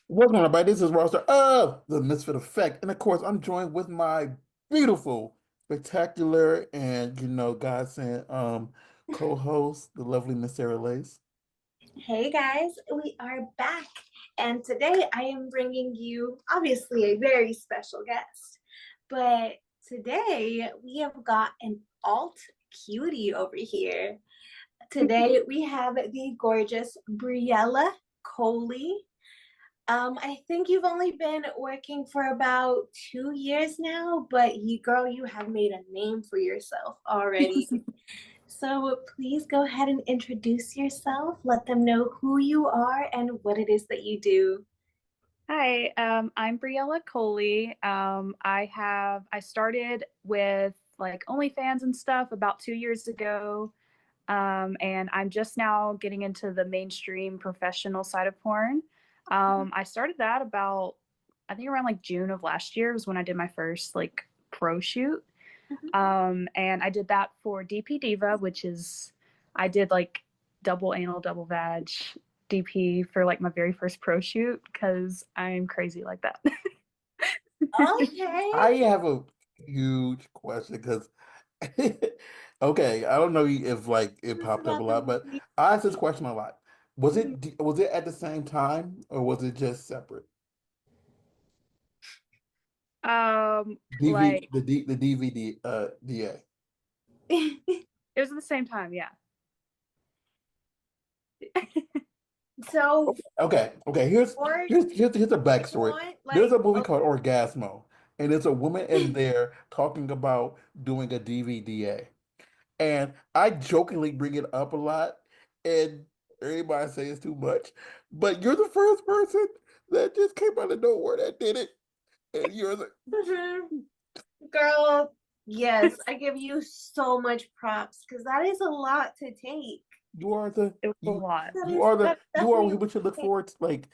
Welcome, everybody. This is Roster of the Misfit Effect. And of course, I'm joined with my beautiful, spectacular, and godsend co-host, the lovely Miss Sarah Lace. Hey guys, we are back, and today I am bringing you obviously a very special guest. But today we have got an alt cutie over here. Today we have the gorgeous Briella Coley. I think you've only been working for about 2 years now, but girl, you have made a name for yourself already. So please go ahead and introduce yourself. Let them know who you are and what it is that you do. Hi, I'm Briella Coley. I started with like OnlyFans and stuff about 2 years ago. And I'm just now getting into the mainstream professional side of porn. I started that about, I think around like June of last year was when I did my first like pro shoot. And I did that for DP Diva, which is, I did like double anal, double vag DP for like my very first pro shoot because I'm crazy like that. Okay. I have a huge question because, okay, I don't know if like it This is popped up a about the lot, but movie. I asked this question a lot. Was it at the same time or was it just separate? Like The DVD DA. it was at the same time, yeah. So Okay. Here's or here's here's here's a you backstory. want There's like a movie called Orgasmo, and there's a woman in there talking about doing a DVDA. And I jokingly bring it up a lot, and everybody say it's too much. But you're the first person that just came out of nowhere that did it. And you're the girl, yes, I give you so much props because that is a lot to take. you are the It was a lot. That's you are definitely what we should look a forward to, like,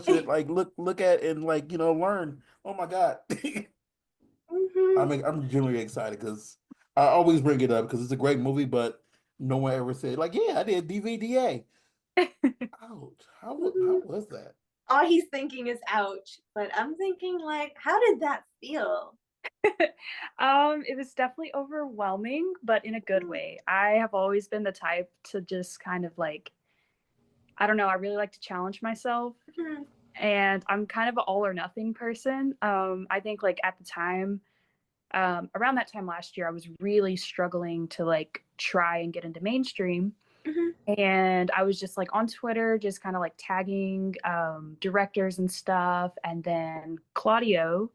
should like look at and like, learn. Oh my God. Mhm. I'm genuinely excited because I always bring it up because it's a great movie, but no one ever said like, yeah, I did DVDA. Ouch. How Mhm. was that? All he's thinking is ouch, but I'm thinking like, how did that feel? It was definitely overwhelming, but in a good way. I have always been the type to just kind of like, I don't know, I really like to challenge myself, Mhm. and I'm kind of an all or nothing person. I think like at the time, around that time last year, I was really struggling to like try and get into mainstream. Mhm. And I was just like on Twitter, just kind of like tagging directors and stuff. And then Claudio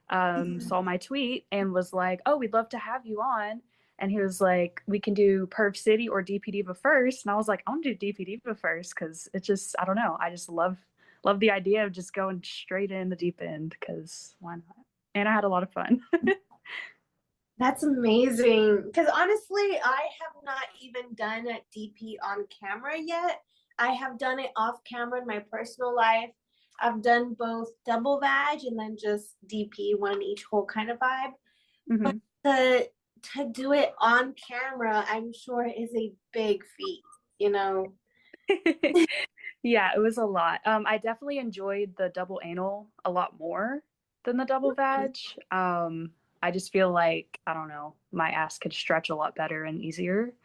saw my tweet and was like, "Oh, we'd love to have you on." And he was like, "We can do Perv City or DP Diva first." And I was like, "I'm gonna do DP Diva first because it's just, I don't know, I just love the idea of just going straight in the deep end because why not?" And I had a lot of fun. That's amazing. Because honestly, I have not even done a DP on camera yet. I have done it off camera in my personal life. I've done both double vag and then just DP, one in each hole kind of vibe. But Mhm. to to do it on camera, I'm sure is a big feat, you know. Yeah, it was a lot. I definitely enjoyed the double anal a lot more than the double vag. I just feel like, I don't know, my ass could stretch a lot better and easier.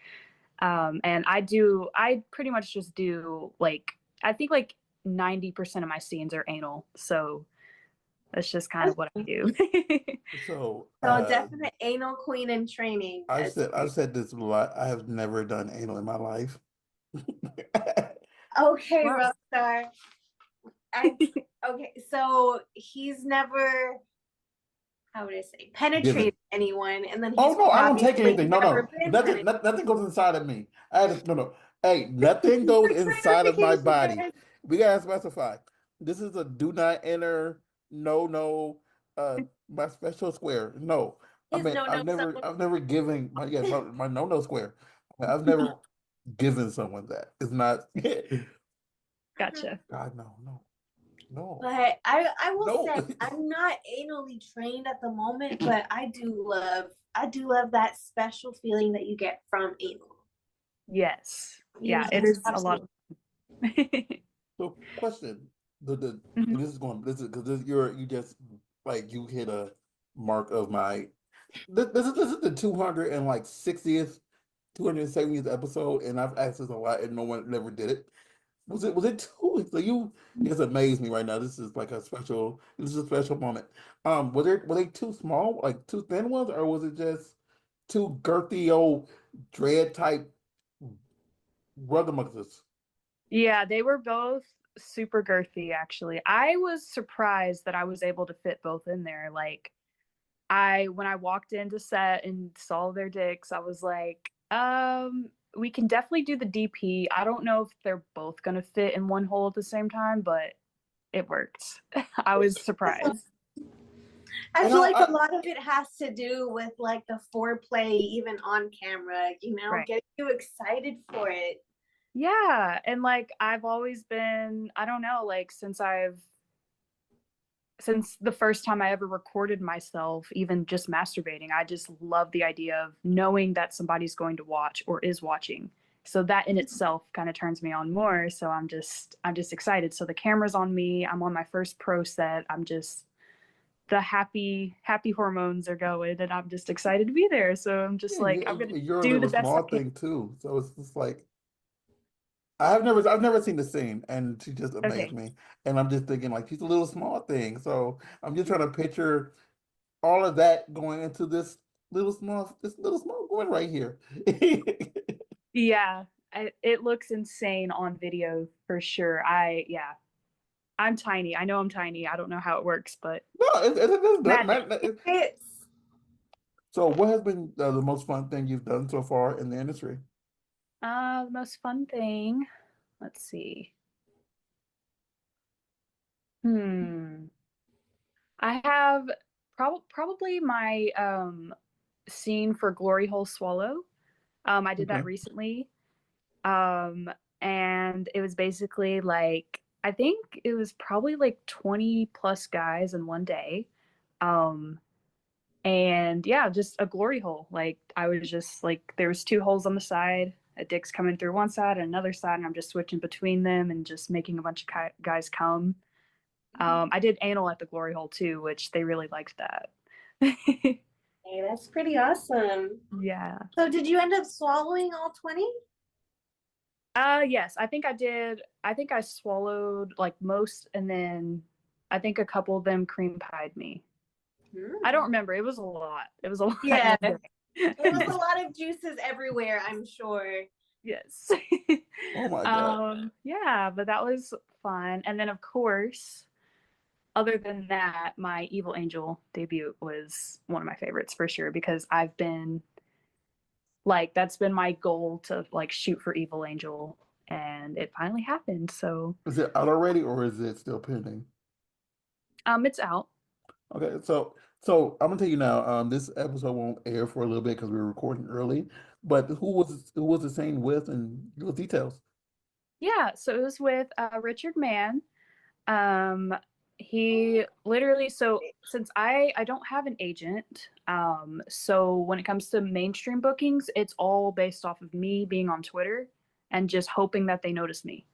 And I pretty much just do like, I think like 90% of my scenes are anal. So that's just kind of what I do. So So definite anal queen in training. I've said this a lot. I have never done anal in my life. Okay, Well, Rockstar. I okay, so he's never, how would I say, penetrated Given. anyone, and then Oh he's no, I don't take obviously anything. No, never no, been nothing. penetrated. Nothing goes inside of me. I had to, no, no. Hey, nothing goes inside of my Clarification, body. guys. We gotta specify. This is a do not enter. No, no. My special square. No, I His mean, no no zone. I've never given my no no square. I've never given someone that. It's not. Mhm. gotcha. God, no, no, no, But I will no. say I'm not anally trained at the moment, but I do love that special feeling that you get from anal. Yes. You Yeah, know, it is a lot absolutely. of So, question. the Mhm. this is going this is because you just like you hit a mark of my this is the 200 and like 60th 270th episode, and I've asked this a lot and no one never did it. Was it two? So you just amazed me right now. This is a special moment. Were they too small, like too thin ones, or was it just too girthy old dread type brother muckers? Yeah, they were both super girthy actually. I was surprised that I was able to fit both in there. Like I when I walked into set and saw their dicks, I was like, we can definitely do the DP. I don't know if they're both gonna fit in one hole at the same time, but it worked. I was surprised. I And feel like a lot of it has to do with like the foreplay, even on camera, Right. getting you excited for it. Yeah, and like I've always been, I don't know, like since the first time I ever recorded myself, even just masturbating, I just love the idea of knowing that somebody's going to watch or is watching. So that in itself kind of turns me on more. So I'm just excited. So the camera's on me. I'm on my first pro set. I'm just the happy hormones are going and I'm just excited to be there. So I'm just yeah, like I'm gonna you're a do the little best I small can. thing too, so it's just like I've never seen the scene, and she just amazed Okay. me. And I'm just thinking like she's a little small thing, so I'm just trying to picture all of that going into this little small woman right here. Yeah. It looks insane on video for sure. I'm tiny. I know I'm tiny. I don't know how it works, but No, it's not, magic. It's so what has been the most fun thing you've done so far in the industry? The most fun thing. Let's see. Hmm. I have probably my scene for Glory Hole Swallow. I did Okay. that recently. Um, and it was basically like I think it was probably like 20 plus guys in one day. Um, and yeah, just a glory hole. Like I was just like there was two holes on the side, a dick's coming through one side and another side, and I'm just switching between them and just making a bunch of guys come. I did anal at the glory hole too, which they really liked that. hey, that's pretty awesome. Yeah. So did you end up swallowing all 20? Yes, I think I did. I think I swallowed like most, and then I think a couple of them cream pied me. I don't Hmm. remember. It was a lot. It was a lot in Yeah, one it day. was a lot of juices everywhere, I'm sure. Yes. Oh my God. Yeah, but that was fun. And then of course, other than that, my Evil Angel debut was one of my favorites for sure because I've been like that's been my goal to like shoot for Evil Angel and it finally happened. So, Is it out already or is it still pending? it's out. Okay, so I'm gonna tell you now, this episode won't air for a little bit because we were recording early, but who was the scene with and little details? Yeah, so it was with Richard Mann. Um, he literally so since I don't have an agent, so when it comes to mainstream bookings, it's all based off of me being on Twitter and just hoping that they notice me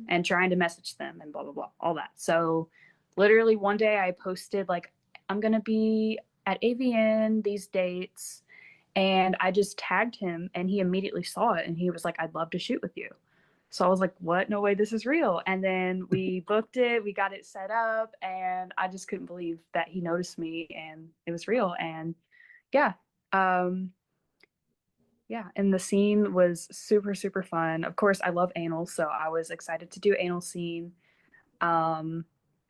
and trying to message them and blah blah blah, all that. So literally one day I posted like I'm gonna be at AVN these dates, and I just tagged him and he immediately saw it and he was like, I'd love to shoot with you. So I was like, what? No way, this is real. And then we booked it, we got it set up, and I just couldn't believe that he noticed me and it was real. And yeah, um, yeah, and the scene was super, super fun. Of course, I love anal, so I was excited to do anal scene. Um,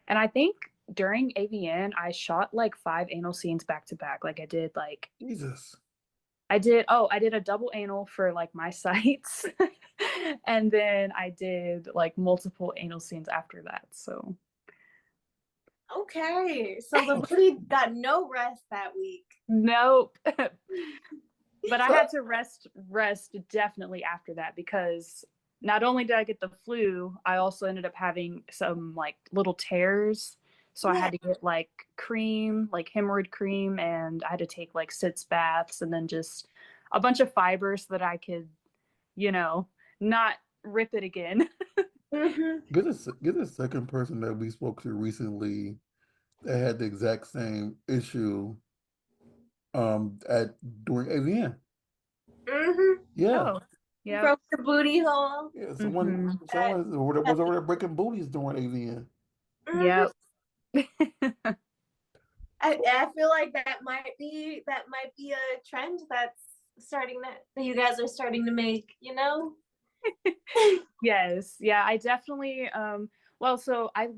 and I think during AVN, I shot like 5 anal scenes back to back. Like Jesus. I did a double anal for like my sites. And then I did like multiple anal scenes after that. So Okay, so the booty got no rest that week. nope. But I So, had to rest definitely after that because not only did I get the flu, I also ended up having some like little tears. So I Yeah. had to get like cream, like hemorrhoid cream, and I had to take like sitz baths and then just a bunch of fibers so that I could, you know, not rip it again. Hmm. Get the second person that we spoke to recently that had the exact same issue at during AVN. Hmm. Yeah. Oh, yep. Broke the booty hole. Yeah, Mm-hmm. someone was over there breaking booties during AVN. Hmm. Yep. I feel like that might be a trend that's that you guys are starting to make, you know? Yes. Yeah, I definitely well, so I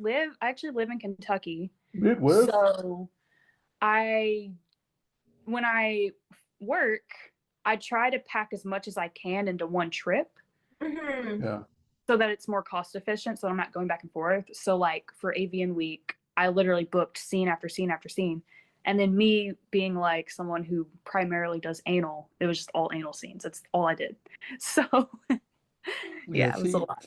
actually live in Kentucky. Midwest? So I when I work, I try to pack as much as I can into one trip Hmm. Yeah. so that it's more cost efficient so I'm not going back and forth. So like for AVN week, I literally booked scene after scene after scene. And then me being like someone who primarily does anal, it was just all anal scenes. That's all I did. So Yeah, yeah, it was a lot.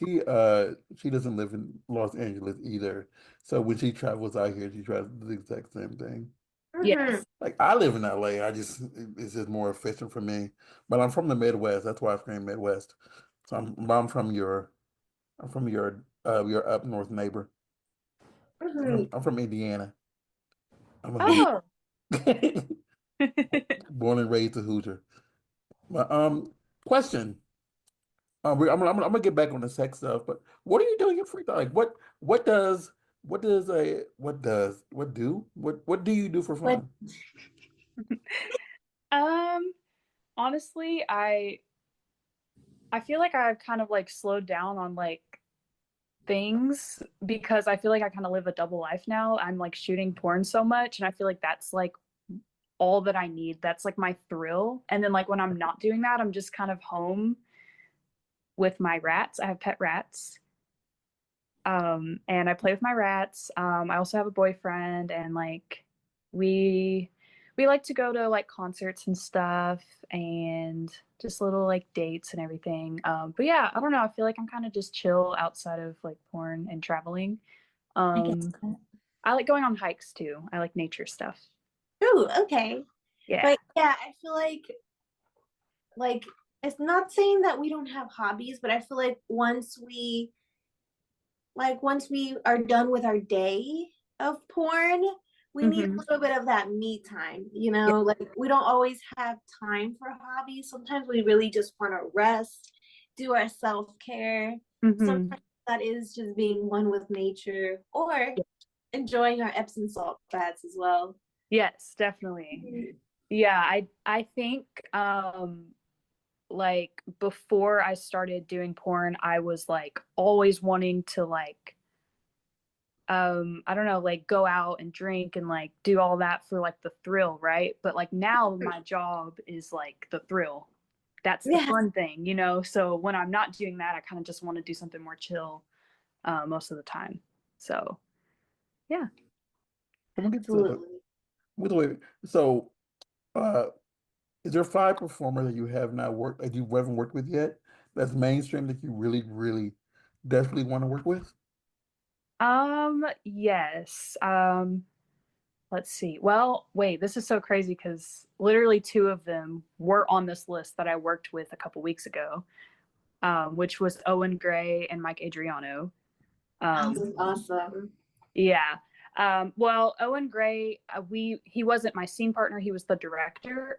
she doesn't live in Los Angeles either. So when she travels out here, she tries to do the exact same thing. Hmm. Yes. Like I live in LA. It's just more efficient for me. But I'm from the Midwest. That's why I scream Midwest. So I'm from your up north neighbor. Hmm. I'm from Indiana. I'm a Hoosier. Oh. Born and raised a Hoosier. But question. I'm gonna get back on the sex stuff, but what are you doing in your free time? Like what do you do for But fun? um honestly, I feel like I've kind of like slowed down on like things because I feel like I kind of live a double life now. I'm like shooting porn so much and I feel like that's like all that I need. That's like my thrill. And then like when I'm not doing that, I'm just kind of home with my rats. I have pet rats. And I play with my rats. I also have a boyfriend and like we we like to go to like concerts and stuff and just little like dates and everything. But yeah, I don't know. I feel like I'm kind of just chill outside of like porn and traveling. I guess. Um, I like going on hikes too. I like nature stuff. Ooh, okay. Yeah. But yeah, I feel like it's not saying that we don't have hobbies, but I feel like once we are done with our day of porn, we need a Hmm. little bit of that me time, you Yeah. know? Like we don't always have time for hobbies. Sometimes we really just want to rest, do our self-care. Hmm. Sometimes that is just being one with nature or enjoying our Epsom salt baths as well. Yes, definitely. Yeah, I think like before I started doing porn, I was like always wanting to like I don't know, like go out and drink and like do all that for like the thrill, right? But like now my job is like the thrill. That's the Yeah, fun thing, you know? So when I'm not doing that, I kind of just want to do something more chill most of the time. So, yeah. I'm gonna get to absolutely. with the way. So, uh, is there five performer that you have not worked that you haven't worked with yet? That's mainstream that you really desperately want to work with? Yes. Let's see. Well, wait, this is so crazy because literally two of them were on this list that I worked with a couple weeks ago, which was Owen Gray and Mike Adriano. That Um, was awesome. yeah. Well, Owen Gray, he wasn't my scene partner; he was the director.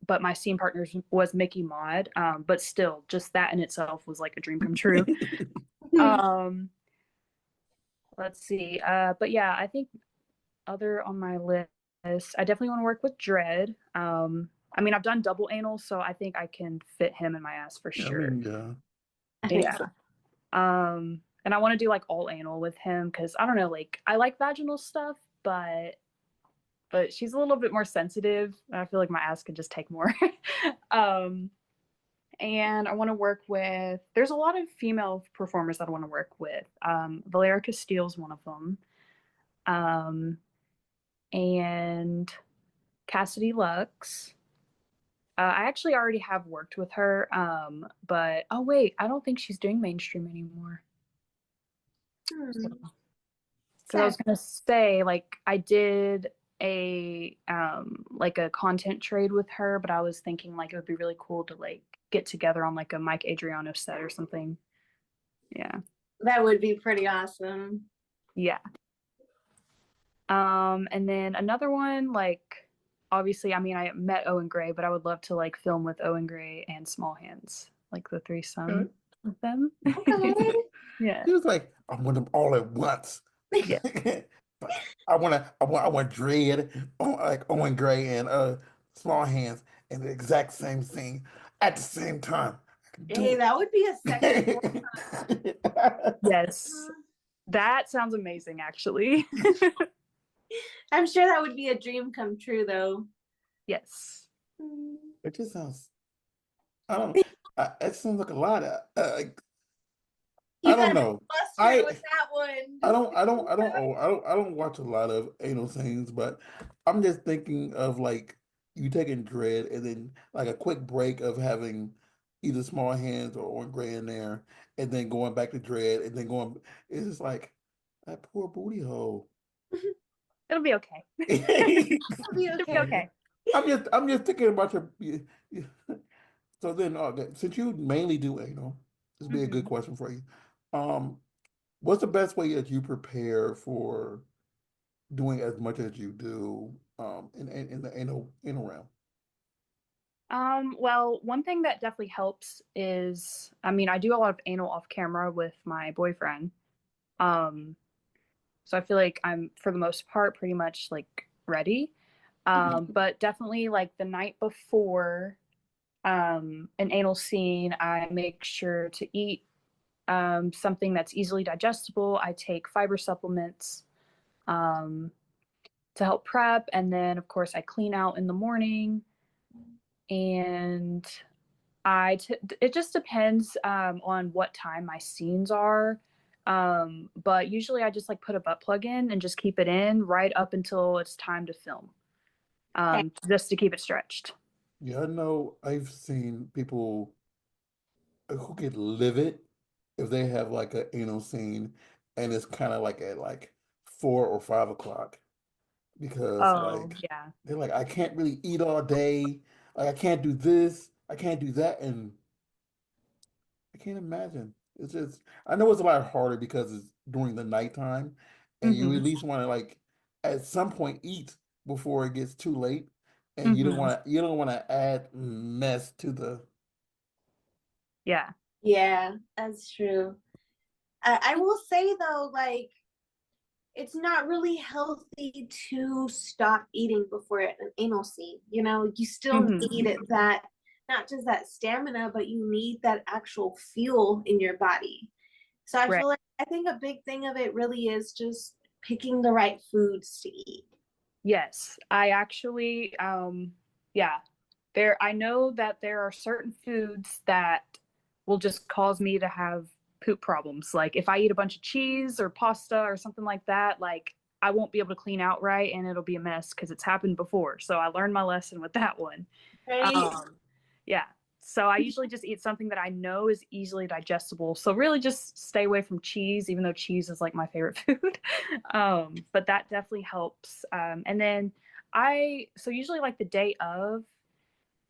But my scene partner was Mickey Maud. But still, just that in itself was like a dream come true. Um, let's see. But yeah, I think other on my list, I definitely want to work with Dread. I mean, I've done double anal, so I think I can fit him in my ass for Yeah, I sure. mean, yeah. I think Yeah. so. And I want to do like all anal with him because I don't know, like I like vaginal stuff, but she's a little bit more sensitive. I feel like my ass could just take more. um, and I want to work with. There's a lot of female performers that I want to work with. Valera Castile's one of them. Um, and Cassidy Lux. I actually already have worked with her, but oh wait, I don't think she's doing mainstream anymore. Hmm. Because I was Sad. gonna say, like, I did like a content trade with her, but I was thinking like it would be really cool to like get together on like a Mike Adriano set or something. Yeah. That would be pretty awesome. Yeah. And then another one, like obviously, I mean, I met Owen Gray, but I would love to like film with Owen Gray and Small Hands, like the threesome with them. Okay. Yeah. He was like, I want them all at once. Yeah. But I want Dread, like Owen Gray and Small Hands in the exact same scene at the same time. I can do Hey, that would be a sexy one. it. Yes. That sounds amazing, actually. I'm sure that would be a dream come true, though. Yes. It just sounds, I don't, it sounds like a lot of, You I don't better be know. flustered with that one. I don't watch a lot of anal scenes, but I'm just thinking of like you taking Dread and then like a quick break of having either Small Hands or Owen Gray in there, and then going back to Dread, and then going. It's just like that poor booty hole. It'll be okay. It'll be It'll be okay. okay. I'm just thinking about so then, since you mainly do anal, this would be a good Mhm. question for you. Um, what's the best way that you prepare for doing as much as you do in the anal realm? Well, one thing that definitely helps is, I mean, I do a lot of anal off camera with my boyfriend. Um, so I feel like I'm, for the most part, pretty much like ready. But definitely like the night before an anal scene, I make sure to eat something that's easily digestible. I take fiber supplements um, to help prep, and then of course I clean out in the morning, and it just depends on what time my scenes are. But usually I just like put a butt plug in and just keep it in right up until it's time to film, Okay. just to keep it stretched. Yeah, I know I've seen people who get livid if they have like an anal scene and it's kind of like at like 4 or 5 o'clock because Oh, like yeah. they're like, I can't really eat all day. Like I can't do this, I can't do that, and I can't imagine. It's just, I know it's a lot harder because it's during the nighttime, and you Hmm. at least want to like at some point eat before it gets too late, and Hmm. you don't want to add mess to the. Yeah. Yeah, that's true. I will say though, like, it's not really healthy to stop eating before an anal scene. You know, you still Hmm. need that, not just that stamina, but you need that actual fuel in your body. So I Right. feel like I think a big thing of it really is just picking the right foods to eat. Yes. I actually, yeah, there, I know that there are certain foods that will just cause me to have poop problems. Like if I eat a bunch of cheese or pasta or something like that, like I won't be able to clean out right and it'll be a mess because it's happened before. So I learned my lesson with that one. Right? Um, yeah. So I usually just eat something that I know is easily digestible. So really just stay away from cheese, even though cheese is like my favorite food. But that definitely helps. And then so usually like the day of,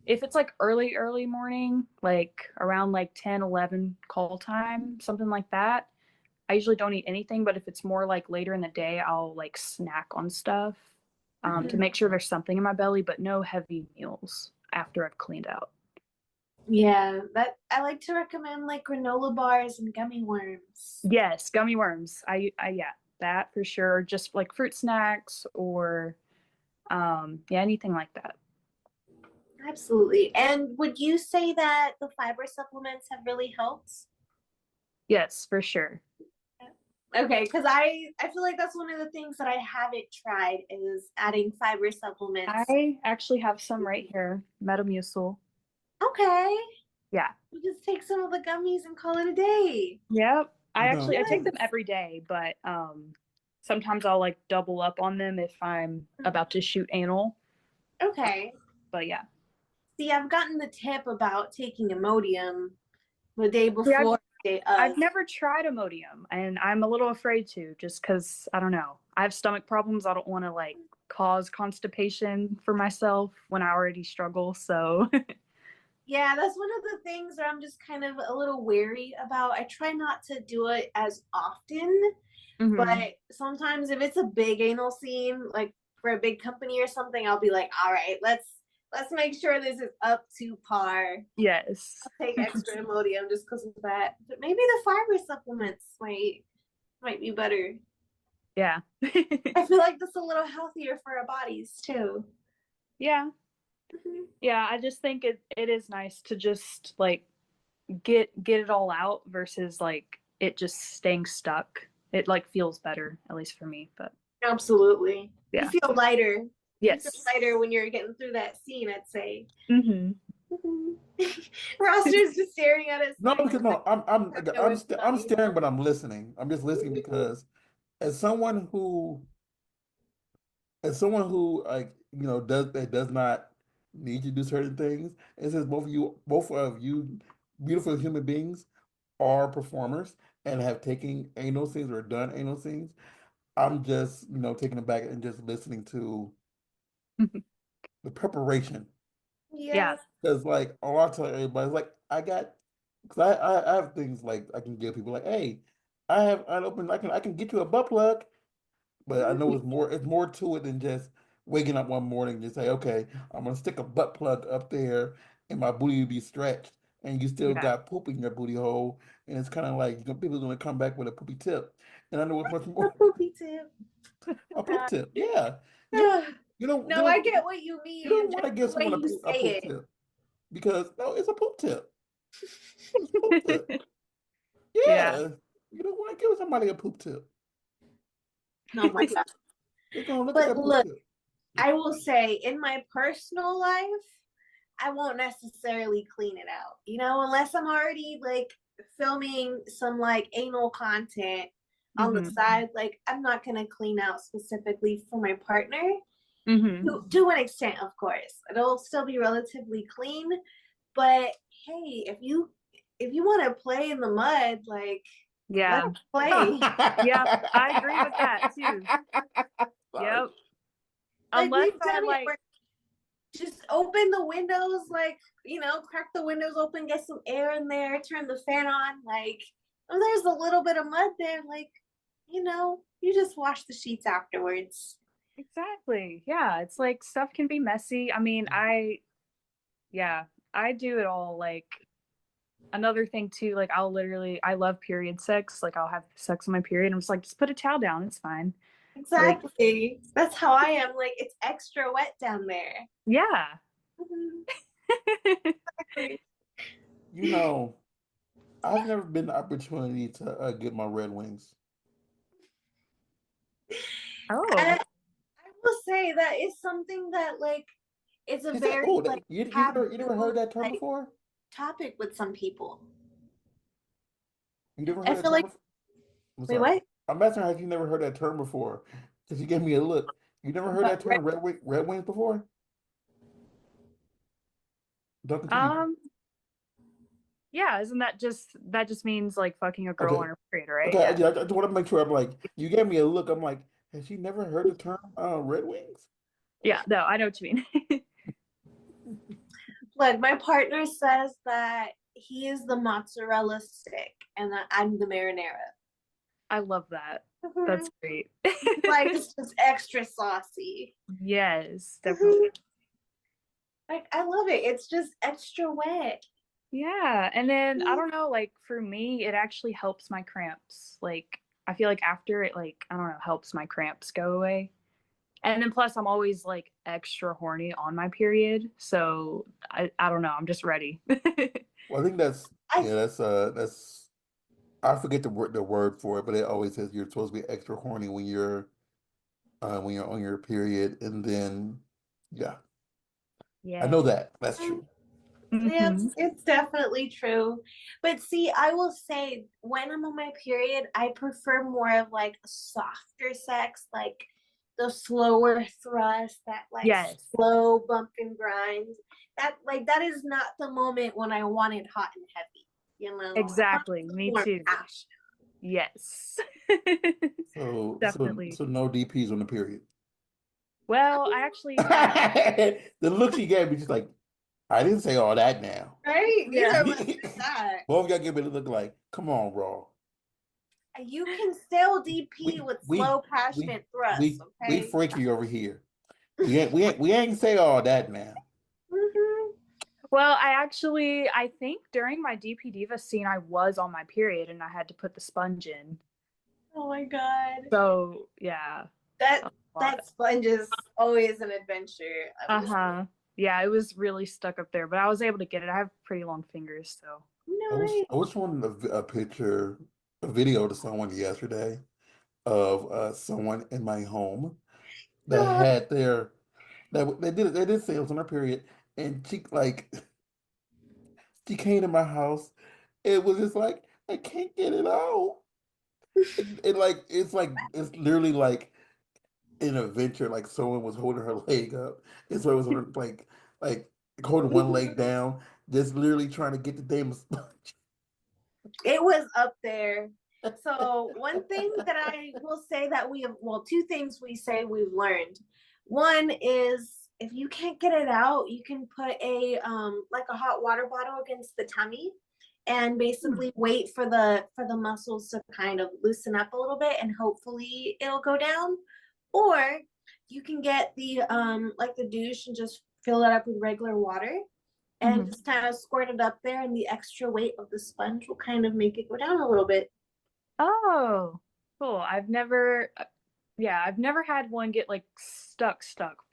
if it's like early morning, like around like 10, 11 call time, something like that, I usually don't eat anything. But if it's more like later in the day, I'll like snack on stuff to Mhm. make sure there's something in my belly, but no heavy meals after I've cleaned out. Yeah, that I like to recommend like granola bars and gummy worms. Yes, gummy worms. Yeah, that for sure. Just like fruit snacks or yeah, anything like that. Absolutely. And would you say that the fiber supplements have really helped? Yes, for sure. Okay, because I feel like that's one of the things that I haven't tried is adding fiber supplements. I actually have some right here, Metamucil. Okay, Yeah. you just take some of the gummies and call it a day. Yep. You know, I take them Nice. every day, but sometimes I'll like double up on them if I'm about to shoot anal. Okay. But yeah. See, I've gotten the tip about taking Imodium the day See, I've before, the day I've of. never tried Imodium and I'm a little afraid to just because I don't know. I have stomach problems. I don't want to like cause constipation for myself when I already struggle. So Yeah, that's one of the things that I'm just kind of a little wary about. I try not to do it as often, but sometimes if it's a big anal scene, like for a big company or something, I'll be like, all right, let's make sure this is up to par. Yes. I'll take extra Imodium just because of that. But maybe the fiber supplements might be better. Yeah. I feel like that's a little healthier for our bodies too. Yeah. Yeah, I just think it is nice to just like get it all out versus like it just staying stuck. It like feels better, at least for me. But Absolutely. You yeah. feel lighter. You feel Yes. lighter when you're getting through that scene, I'd say. Mm-hmm. Roster's just staring at us No, like, because no, know it's I'm funny. staring, but I'm listening. I'm just listening because as someone who like does not need to do certain things, and since both of you beautiful human beings are performers and have taken anal scenes or done anal scenes, I'm just taken aback and just listening to the preparation. Yeah. Yes. Because like all I tell everybody is like because I have things like I can give people like, hey, I can get you a butt plug. But I know it's more to it than just waking up one morning and just say, okay, I'm gonna stick a butt plug up there and my booty will be stretched and you still Yeah. got poop in your booty hole and it's kind of like people's gonna come back with a poopy tip. And I know it's much more Poopy tip. a poop tip. Yeah. You Uh, you don't no, I get what you you mean. don't Just want to give the way someone you a say poop it. tip because no, it's a poop tip. It's a poop tip. Yeah. Yeah. You don't want to give somebody a poop tip. Oh my God. They're gonna look at But that poop look, tip. I will say in my personal life, I won't necessarily clean it out, unless I'm already like filming some like anal content on the Mm-hmm. side. Like, I'm not gonna clean out specifically for my partner Mm-hmm. to an extent, of course. It'll still be relatively clean, but hey, if you want to play in the mud, like let Yeah. us play. Yep. I agree with that too. Sorry. Yep. Like Unless we've I done it like where just open the windows, like, crack the windows open, get some air in there, turn the fan on, like, when there's a little bit of mud there, like, you just wash the sheets afterwards. exactly. Yeah. It's like stuff can be messy. I mean, yeah, I do it all. Like another thing too, like I love period sex. Like I'll have sex on my period. I'm just like, just put a towel down. It's fine. Like, Exactly. That's how I am. Like, it's extra wet down there. yeah. Mhm. Exactly. You know, I've never been the opportunity to get my Red Wings. Oh. And I will say that is something that, like, it's a Is that very, oh like, you never heard taboo, that term like, before? topic with some people. You never I heard that feel term like, before? I'm wait, sorry. what? I'm asking how you never heard that term before. Because you gave me a look. You never heard But that term Red Wings before? Don't continue. Um, yeah, isn't that just means like fucking a girl Okay. on her period, right? Okay. Yeah. I just want to make sure. I'm like, you gave me a look. I'm like, has she never heard the term Red Wings? Yeah, no, I know what you mean. Look, my partner says that he is the mozzarella stick and that I'm the marinara. I love that. That's great. Like, it's just extra saucy. Yes, definitely. Like, I love it. It's just extra wet. Yeah, and then I don't know, like for me, it actually helps my cramps. Like I feel like after it, like I don't know, helps my cramps go away. And then plus I'm always like extra horny on my period. So I don't know, I'm just ready. Well, I think I that's I forget the word for it, but it always says you're supposed to be extra horny when you're on your period, and then yeah, I know Yeah. that. That's true. Yeah, Hmm. it's definitely true. But see, I will say when I'm on my period, I prefer more of like a softer sex, like the slower thrust, that like Yes. slow bump and grind. That is not the moment when I want it hot and heavy, I want Exactly. Me more too. passion. Yes. So Definitely. no DPs on the period. Well, I actually have. The look she gave me, just like I didn't say all that now. Right? Yeah. Neither of us did that. Both of y'all give it a look like, come on, Raw. You can still DP We with we slow, we passionate thrusts, we okay? freaky over here. We ain't say all that now. Hmm. Well, I think during my DP Diva scene, I was on my period and I had to put the sponge in. Oh my God. So, yeah, That a lot. that sponge is always an adventure, I will say. Uh-huh. Yeah, it was really stuck up there, but I was able to get it. I have pretty long fingers, so. No I was showing a picture, a video to someone yesterday of someone in my home that way. had their that they did sales on her period, and she came to my house. It was just like I can't get it out. It's literally like an adventure. Like someone was holding her leg up, and so it was like holding one leg down, just literally trying to get the damn sponge. It was up there. So one thing that I will say that we have, well, two things we say we've learned. One is if you can't get it out, you can put a like a hot water bottle against the tummy and basically wait for the muscles to kind of loosen up a little bit and hopefully it'll go down. Or you can get the like the douche and just fill it up with regular water and Mhm. just kind of squirt it up there, and the extra weight of the sponge will kind of make it go down a little bit. Oh, cool. I've never had one get like stuck,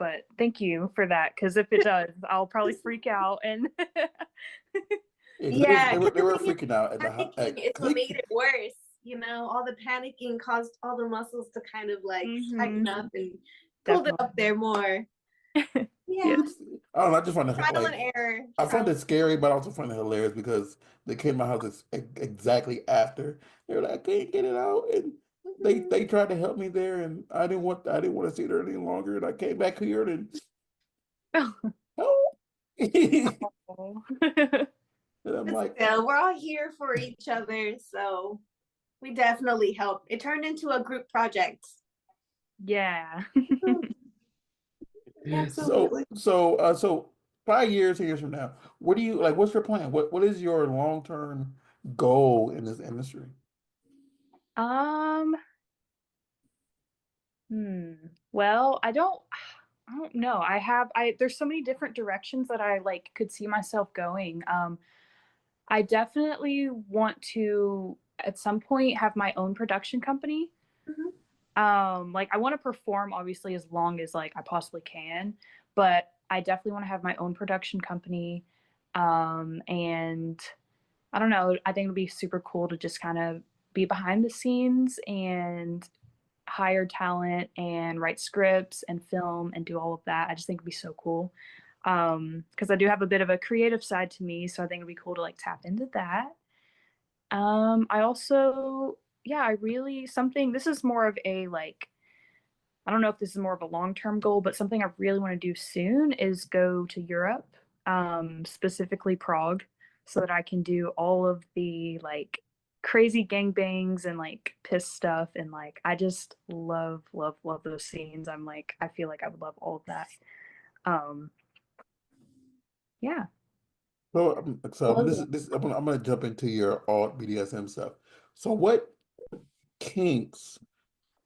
but thank you for that. Because if it does, I'll probably freak out and Yeah, 'cause Yeah, they were because they the were thing is, freaking out at the panicking is 'cause what made it worse. You know, all the panicking caused all the muscles to kind of like tighten Mhm. up and pulled it up Definitely. there more. Yeah, Yeah. I don't know. I just find it trial and like error. I find Trial. it scary, but I also find it hilarious because they came to my house exactly after. They were like, I can't get it out, and they tried to help me there, and I didn't want to see it any longer, and I came back here and help. Oh. And I'm But like, still, we're all here for each other, so we definitely help. It turned into a group project. Yeah. so Absolutely. so 5 years, 10 years from now, what do you like? What's your plan? What is your long-term goal in this industry? Um, hmm. Well, I don't know. There's so many different directions that I like could see myself going. I definitely want to at some point have my own production company. Mhm. Like I want to perform obviously as long as like I possibly can, but I definitely want to have my own production company. And I don't know, I think it'd be super cool to just kind of be behind the scenes and hire talent and write scripts and film and do all of that. I just think it'd be so cool. Because I do have a bit of a creative side to me, so I think it'd be cool to like tap into that. I also, yeah, I really something. This is more of a like, I don't know if this is more of a long term goal, but something I really want to do soon is go to Europe, specifically Prague, so that I can do all of the like crazy gangbangs and like piss stuff. And like, I just love those scenes. I feel like I would love all of that. Um, yeah. So I'm gonna jump into your alt BDSM stuff. So what kinks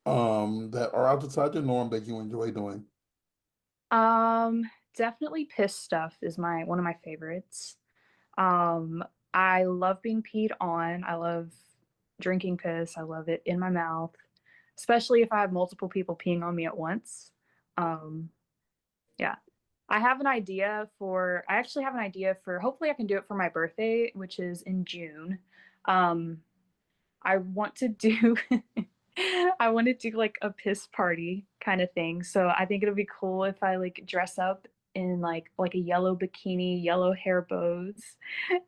that are outside the norm that you enjoy doing? Um, Definitely piss stuff is my one of my favorites. Um, I love being peed on. I love drinking piss. I love it in my mouth, especially if I have multiple people peeing on me at once. Um, yeah. I actually have an idea for, hopefully I can do it for my birthday, which is in June. Um, I want to do I want to do like a piss party kind of thing. So I think it'll be cool if I like dress up in like a yellow bikini, yellow hair bows,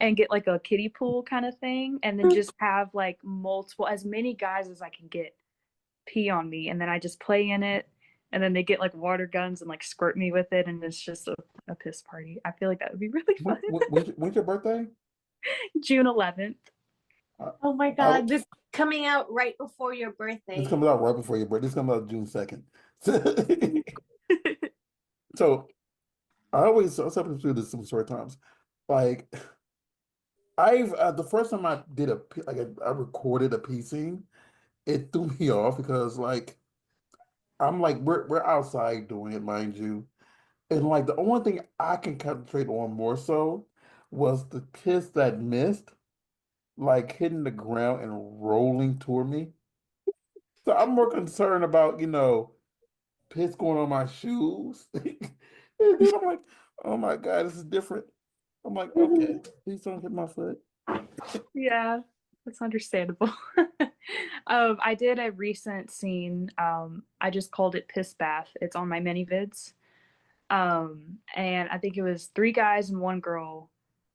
and get like a kiddie pool kind of thing, and then just have like multiple, as many guys as I can get pee on me, and then I just play in it, and then they get like water guns and like squirt me with it, and it's just a piss party. I feel like that would be really fun. When's your birthday? June 11th. I, Oh my I, God, this coming out right before your this birthday. comes out right before your birthday. This comes out June 2nd. So I always sometimes do this some short times. Like I've the first time I did I recorded a piecing, it threw me off because like I'm like we're outside doing it, mind you, and like the only thing I can concentrate on more so was the piss that missed, like hitting the ground and rolling toward me. So I'm more concerned about, piss going on my shoes. And then I'm like, oh my God, this is different. I'm like, okay, please don't hit my foot. Yeah, that's understandable. I did a recent scene. I just called it Piss Bath. It's on my mini vids. And I think it was three guys and one girl.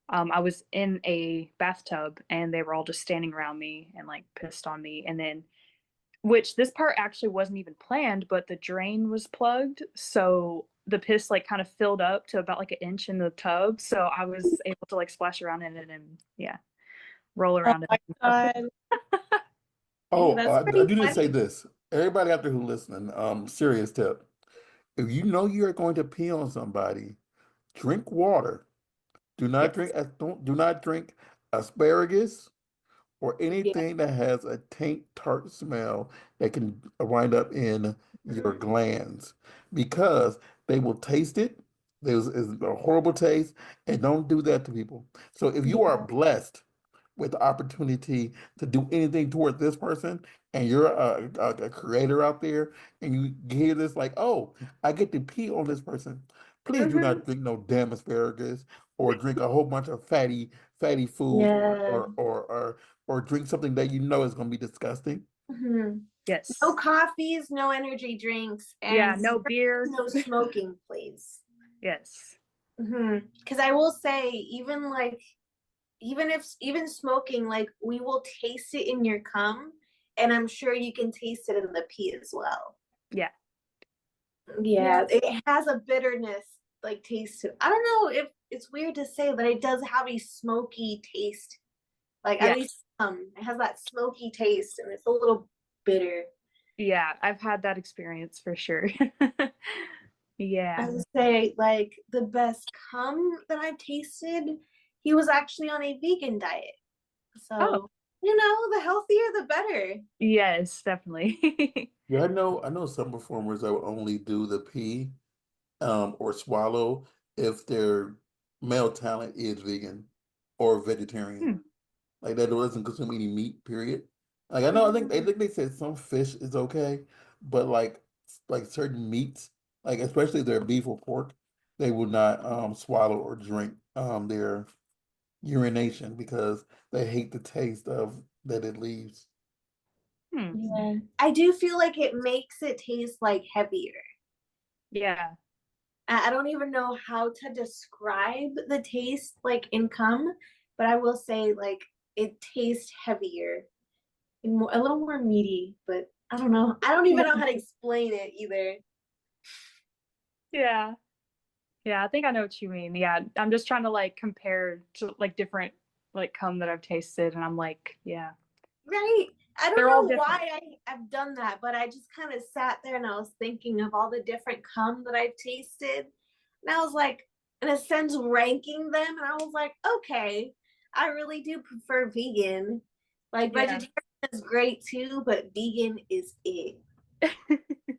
I was in a bathtub and they were all just standing around me and like pissed on me. And then, which this part actually wasn't even planned, but the drain was plugged. So the piss like kind of filled up to about like an inch in the tub. So I was able to like splash around in it and yeah, roll Oh around my in God. it. Hey, Oh, that's I pretty do need to say funny. this. Everybody out there who listening, serious tip. If you know you're going to pee on somebody, drink water. Yes. Do not drink asparagus or Yeah. anything that has a taint tart smell that can wind up in your Mhm. glands because they will taste it. There's a horrible taste, and don't do that to people. So if you are Yeah. blessed with the opportunity to do anything toward this person, and you're a creator out there, and you hear this like, oh, I get to pee on this person. Please do Hmm. not drink no damn asparagus or drink a whole bunch of fatty foods Yeah. or drink something that you know is going to be disgusting. Hmm. No Yes. coffees, no energy drinks, Yeah, and no beer. no smoking, please. Yes. Because I will say, even smoking, like we will taste it in your cum, and I'm sure you can taste it in the pee as well. Yeah. Yeah, Yeah. it has a bitterness like taste to it. I don't know if it's weird to say, but it does have a smoky taste. Like at Yeah. least it has that smoky taste, and it's a little bitter. Yeah. I've had that experience for sure. I Yeah. would say like the best cum that I've tasted, he was actually on a vegan diet. Oh, So, the healthier the better. yes, definitely. Yeah, I know some performers that will only do the pee or swallow if their male talent is vegan or vegetarian. Hmm. Like that doesn't consume any meat, period. Like I know I think they said some fish is okay, but like certain meats, like especially their beef or pork, they will not swallow or drink their urination because they hate the taste of that it leaves. Hmm. Yeah. I do feel like it makes it taste like heavier. Yeah. I don't even know how to describe the taste like in cum, but I will say like it tastes heavier and a little more meaty, but I don't know. I don't even know how to explain it either. Yeah. Yeah, I think I know what you mean. Yeah, I'm just trying to like compare to like different like cum that I've tasted, and I'm like, yeah, Right? I don't they're all know different. why I've done that, but I just kind of sat there and I was thinking of all the different cum that I've tasted. And I was like, in a sense, ranking them. And I was like, okay, I really do prefer vegan. Like, Yeah, vegetarian is great too, but vegan is it. The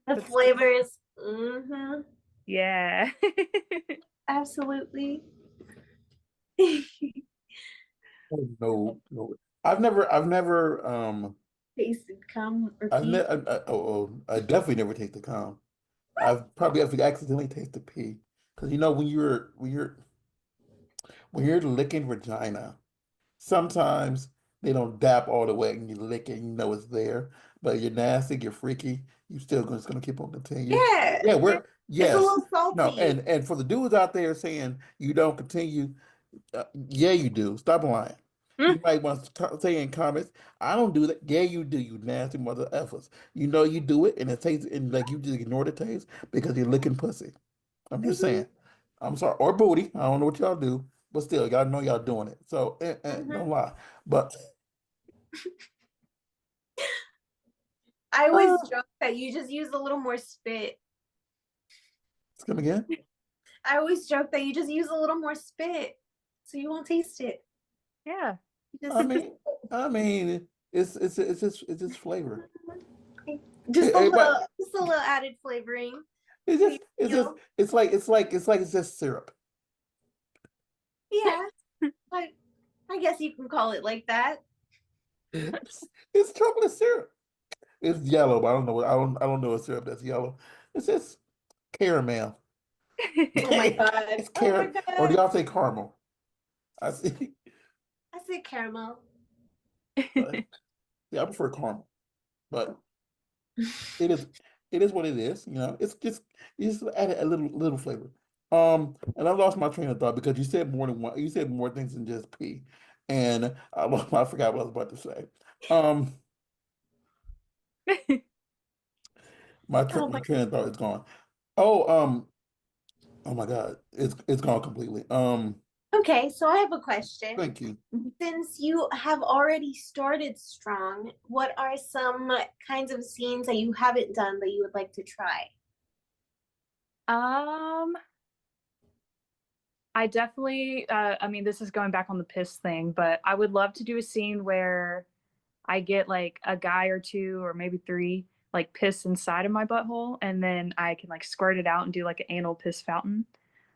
that's flavors, yeah, absolutely. Oh, no, no. Tasted cum or I've pee. never, I definitely never tasted cum. I've probably have accidentally tasted pee. Because you know when you're licking vagina, sometimes they don't dap all the way and you lick it and you know it's there. But you're nasty, you're freaky, you still just gonna keep on continue. Yeah, Yeah, it's a yes. little No, salty. and for the dudes out there saying you don't continue, yeah, you do. Stop lying. You might want to say in comments, I don't do that. Yeah, you do, you nasty mother effers. You know you do it and it tastes and like you just ignore the taste because you're licking pussy. I'm just Mhm, saying. I'm sorry. Or booty. I don't know what y'all do, but still, y'all know y'all doing it. So mhm. don't lie. But I always uh, joke that you just use a little more spit. let's come again. I always joke that you just use a little more spit, so you won't taste it. Yeah. You I just, mean, I mean, it's just flavor. just a Everybody, little, just a little added flavoring. it's So just you it's just feel, it's just syrup. yeah, I guess you can call it like that. It's chocolate syrup. It's yellow, but I don't know a syrup that's yellow. It's just caramel. Oh my god. It's Oh my caramel, or do god. y'all say caramel? I see. I say caramel. But, yeah, I prefer caramel, but it is it is what it is. It's just add a little flavor. And I lost my train of thought because you said more than one. You said more things than just pee, and I forgot what I was about to say. Um, Oh my my. train of thought is gone. Oh, oh my God, it's gone completely. Okay, so I have a question. Thank you. Since you have already started strong, what are some kinds of scenes that you haven't done that you would like to try? Um, I definitely, I mean, this is going back on the piss thing, but I would love to do a scene where I get like a guy or two or maybe three like piss inside of my butthole, and then I can like squirt it out and do like an anal piss fountain.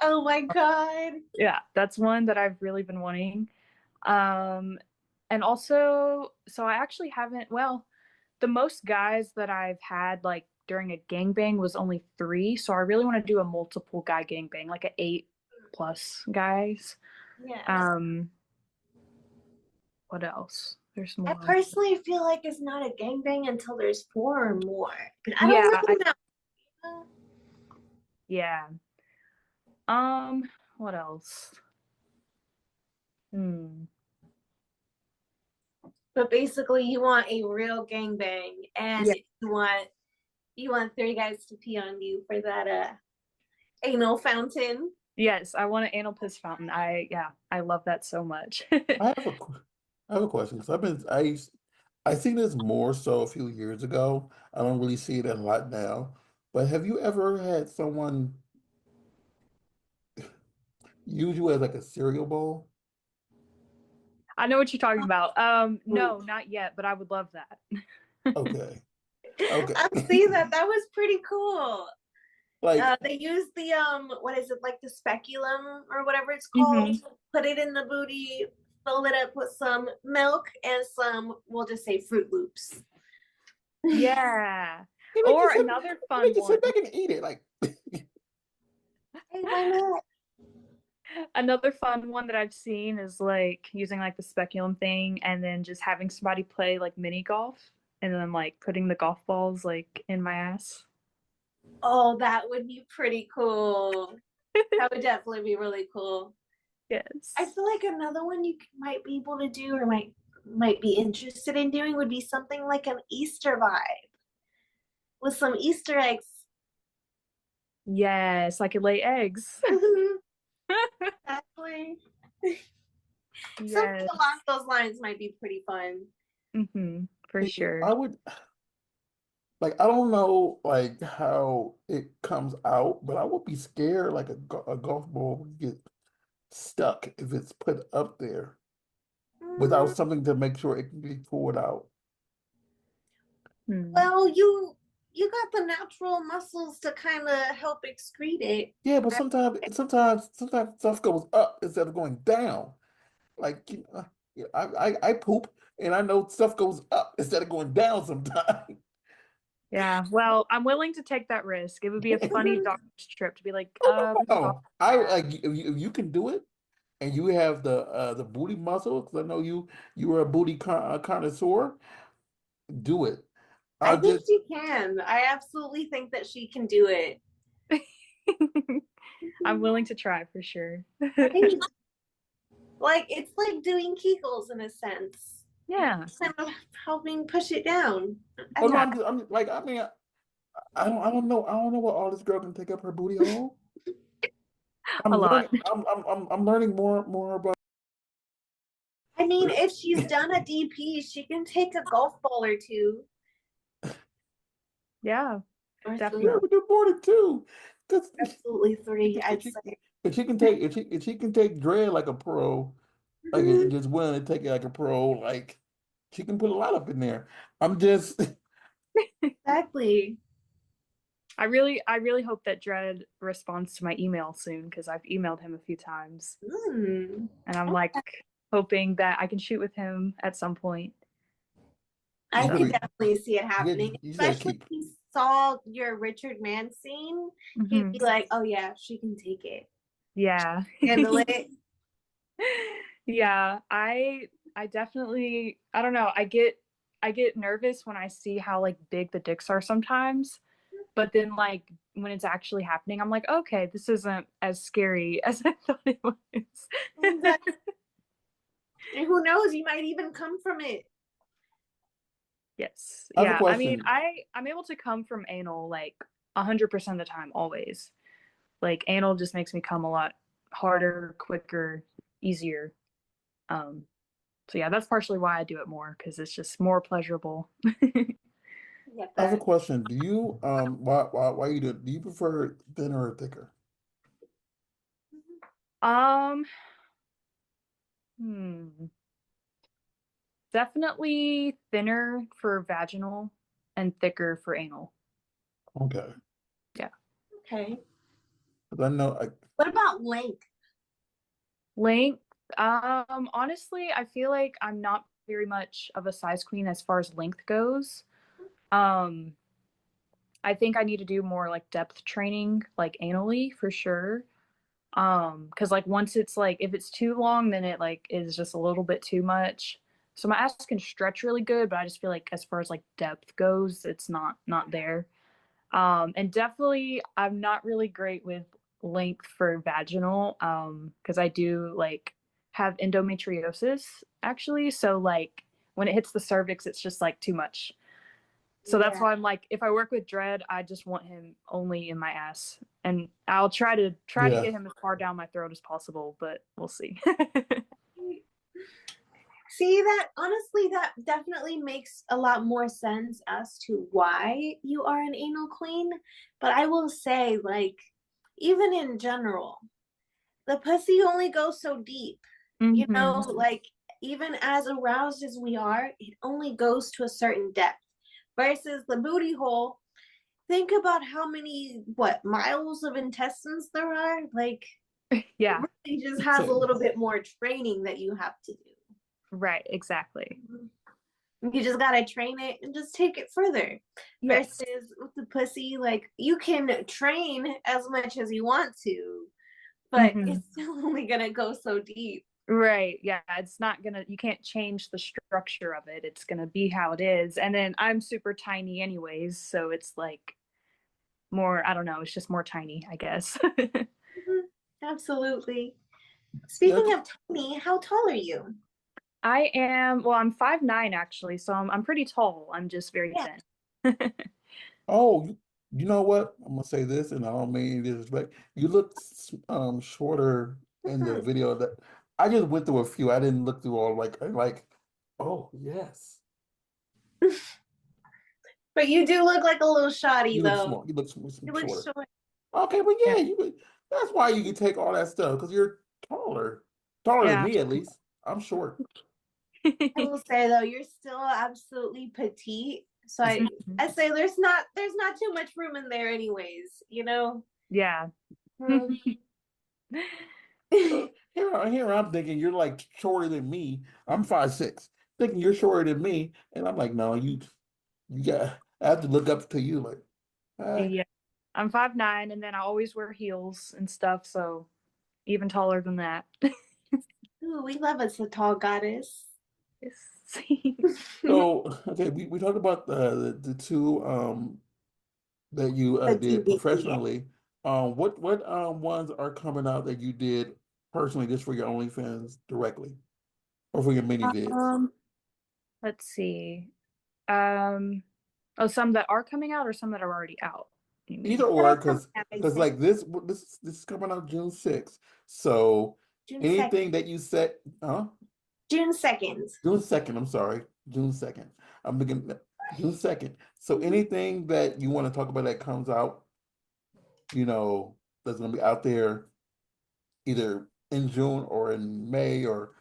Oh my god. Yeah, that's one that I've really been wanting. Um, and also, so I actually haven't, well, the most guys that I've had like during a gangbang was only three. So I really want to do a multiple guy gangbang, like a 8+ guys. Yes. Um, what else? There's I more. personally feel like it's not a gangbang until there's four or more. But I don't Yeah, really know. yeah. What else? Hmm. But basically you want a real gangbang Yeah. and you want three guys to pee on you for that anal fountain. Yes, I want an anal piss fountain. Yeah, I love that so much. I have I have a question because I seen this more so a few years ago. I don't really see it a lot now. But have you ever had someone use you as like a cereal bowl? I know what you're talking about. Ooh. No, not yet, but I would love that. Okay. Okay. I've seen that. That was pretty cool. Like, They use the what is it, like the speculum or whatever it's Hmm. called? Put it in the booty, fill it up with some milk and some, we'll just say, Fruit Loops. Yeah. they make you Or sit, another they fun make you one. sit back and eat it. Like, Hey, why not? Another fun one that I've seen is like using like the speculum thing and then just having somebody play like mini golf and then like putting the golf balls like in my ass. Oh, that would be pretty cool. That would definitely be really cool. I Yes. feel like another one you might be able to do or might be interested in doing would be something like an Easter vibe with some Easter eggs. Yes, I could lay eggs. Exactly. Something Yes. along those lines might be pretty fun. For sure. I would like I don't know like how it comes out, but I would be scared like a golf ball would get stuck if it's put up there without Mm, something to make sure it can be pulled out. Hmm. well, you got the natural muscles to kind of help excrete it. Yeah, but sometimes stuff goes up instead of going down. Like yeah, I poop and I know stuff goes up instead of going down sometimes. Yeah. Well, I'm willing to take that risk. It would be a funny doctor's trip to be like, Oh we thought no, I that. like if you can do it and you have the booty muscle because I know you are a booty connoisseur. Do it. I I think just she can. I absolutely think that she can do it. I'm willing to try for sure. Right? Like it's like doing Kegels in a sense. You're Yeah. kind of helping push it down. I oh no, think Yeah. I'm like I mean I don't know what all this girl can take up her booty hole. A lot. I'm learning more about. I mean, if she's done a DP, she can take a golf ball or two. Yeah. Or three. Yeah, Definitely. we do more than two. Cause Absolutely three, if I'd she, say. if she can take if she can take dread like a pro, like and Mhm. just willing to take it like a pro, like she can put a lot up in there. I'm just Exactly. I really hope that Dred responds to my email soon because I've emailed him a few times, Mm. and I'm like hoping that I can shoot with him at some point. I you could gotta definitely see it you happening, gotta, you gotta especially keep if he saw your Richard Mann scene. He'd Hmm. be like, "Oh yeah, she can take it, Yeah. handle it." Yeah, I definitely I don't know. I get nervous when I see how like big the dicks are sometimes, but then like when it's actually happening, I'm like, okay, this isn't as scary as I thought it was. Exactly. And who knows, you might even come from it. Yes. I have a Yeah. I mean, question. I'm able to come from anal like 100% of the time, always. Like anal just makes me come a lot harder, quicker, easier. Um, so yeah, that's partially why I do it more because it's just more pleasurable. Get I have a that. question. Do you why you do you prefer thinner or thicker? Um, hmm. Definitely thinner for vaginal and thicker for anal. Okay. Yeah. Okay. 'Cause I know What about length? Length, honestly, I feel like I'm not very much of a size queen as far as length goes. Um, I think I need to do more like depth training, like anally for sure. Because like once it's like if it's too long, then it like is just a little bit too much. So my ass can stretch really good, but I just feel like as far as like depth goes, it's not there. And definitely I'm not really great with length for vaginal, because I do like have endometriosis actually. So like when it hits the cervix, it's just like too much. So that's Yeah. why I'm like, if I work with Dred, I just want him only in my ass, and I'll try to yeah. get him as far down my throat as possible, but we'll see. See that honestly, that definitely makes a lot more sense as to why you are an anal queen. But I will say, like, even in general, the pussy only goes so deep. You know, Hmm. like even as aroused as we are, it only goes to a certain depth. Versus the booty hole, think about how many miles of intestines there are. Like it Yeah, really just has a So, little bit more training that you have to do. right, exactly. You just gotta train it and just take it further. Yes. Versus with the pussy, like you can train as much as you want to, but Hmm. it's still only gonna go so deep. Right. Yeah. It's not gonna, you can't change the structure of it. It's gonna be how it is. And then I'm super tiny anyways. So it's like more, I don't know, it's just more tiny, I guess. Mhm. Absolutely. yeah. Speaking of tiny, how tall are you? I am, well, I'm 5'9" actually. So I'm pretty tall. I'm just very Yeah. thin. Oh, you know what? I'm gonna say this, and I don't mean any disrespect. You look shorter in the Mhm. video that I just went through a few. I didn't look through all like. Oh yes, But you do look like a little shoddy you look though. small. You look You look shorter. short. Okay, but Yeah. yeah, that's why you can take all that stuff because you're taller than Yeah. me at least. I'm short. I will say though, you're still absolutely petite. So I, Mhm. I say there's not too much room in there anyways, you know? Yeah. Um, So here I'm thinking you're like shorter than me. I'm 5'6", thinking you're shorter than me, and I'm like, no, you got. I have to look up to you like, ah. Yeah. I'm 5'9" and then I always wear heels and stuff, so even taller than that. ooh, we love us a tall goddess. Yes. So okay, we talked about the two that you The did DVD. professionally. What ones are coming out that you did personally just for your OnlyFans directly or for your mini vids? Um, let's see. Um, oh, some that are coming out or some that are already out, you Either mean? That or, are coming because out, I say. like this is coming out June 6th. So June 2nd. anything that you said, huh? June 2nd. June 2nd, I'm sorry. June 2nd. I'm beginning. June 2nd. So anything that you want to talk about that comes out, you know, that's gonna be out there either in June or in May, or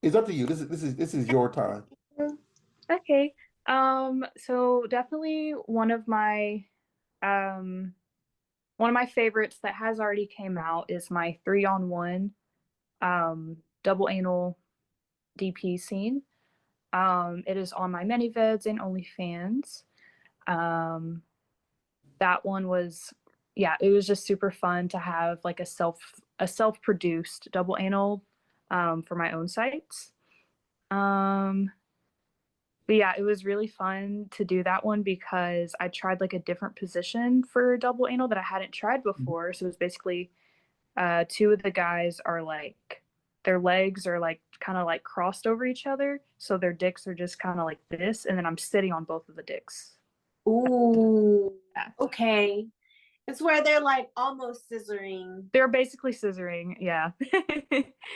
it's up to you. This is your time. Okay. So definitely um one of my favorites that has already came out is my 3-on-1 double anal DP scene. It is on my ManyVids and OnlyFans. Um, that one was, yeah, it was just super fun to have like a self-produced double anal for my own sites. Um, but yeah, it was really fun to do that one because I tried like a different position for double anal that I hadn't tried before. So it was basically two of the guys are like their legs are like kind of like crossed over each other, so their dicks are just kind of like this, and then I'm sitting on both of the dicks. Ooh, Yeah. okay. It's where they're like almost scissoring. They're basically scissoring, yeah.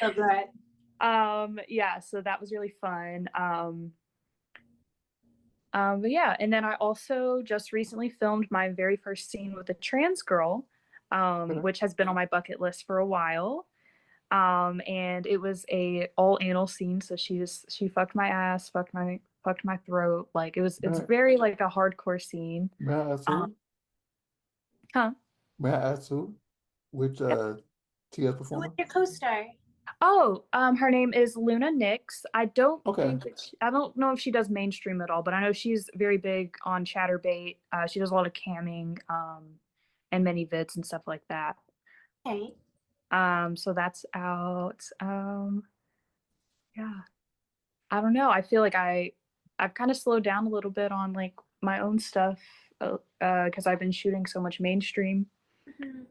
So good. Yeah, so that was really fun. But yeah, and then I also just recently filmed my very first scene with a trans girl, Okay. which has been on my bucket list for a while. And it was a all anal scene, so she fucked my ass, fucked my throat. Like it's May very like a hardcore scene. may I ask Um, who? huh? May I ask who? Which TS Who is performer? your co-star? Oh, her name is Luna Nix. Okay. I don't know if she does mainstream at all, but I know she's very big on Chatterbait. She does a lot of camming, and many vids and stuff like that. Okay. So that's out. Yeah. I don't know. I feel like I've kind of slowed down a little bit on like my own stuff, because I've been shooting so much mainstream. Mhm.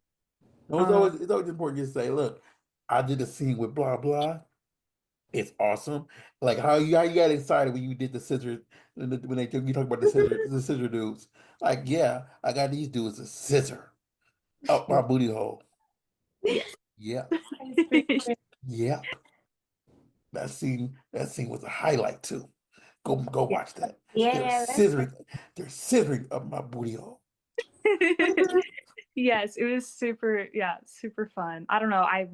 No, Uh, it's always important to say, look, I did a scene with blah blah. It's awesome. Like how you got excited when you did the scissors when you talk about the scissor dudes. Like, yeah, I got these dudes a scissor up my booty hole. yes. Yep. Yep. That scene was a highlight too. Go Yeah. watch that. They're Yeah, that's right. scissoring, they're scissoring up my booty hole. Yes, it was super, yeah, super fun. I don't know. I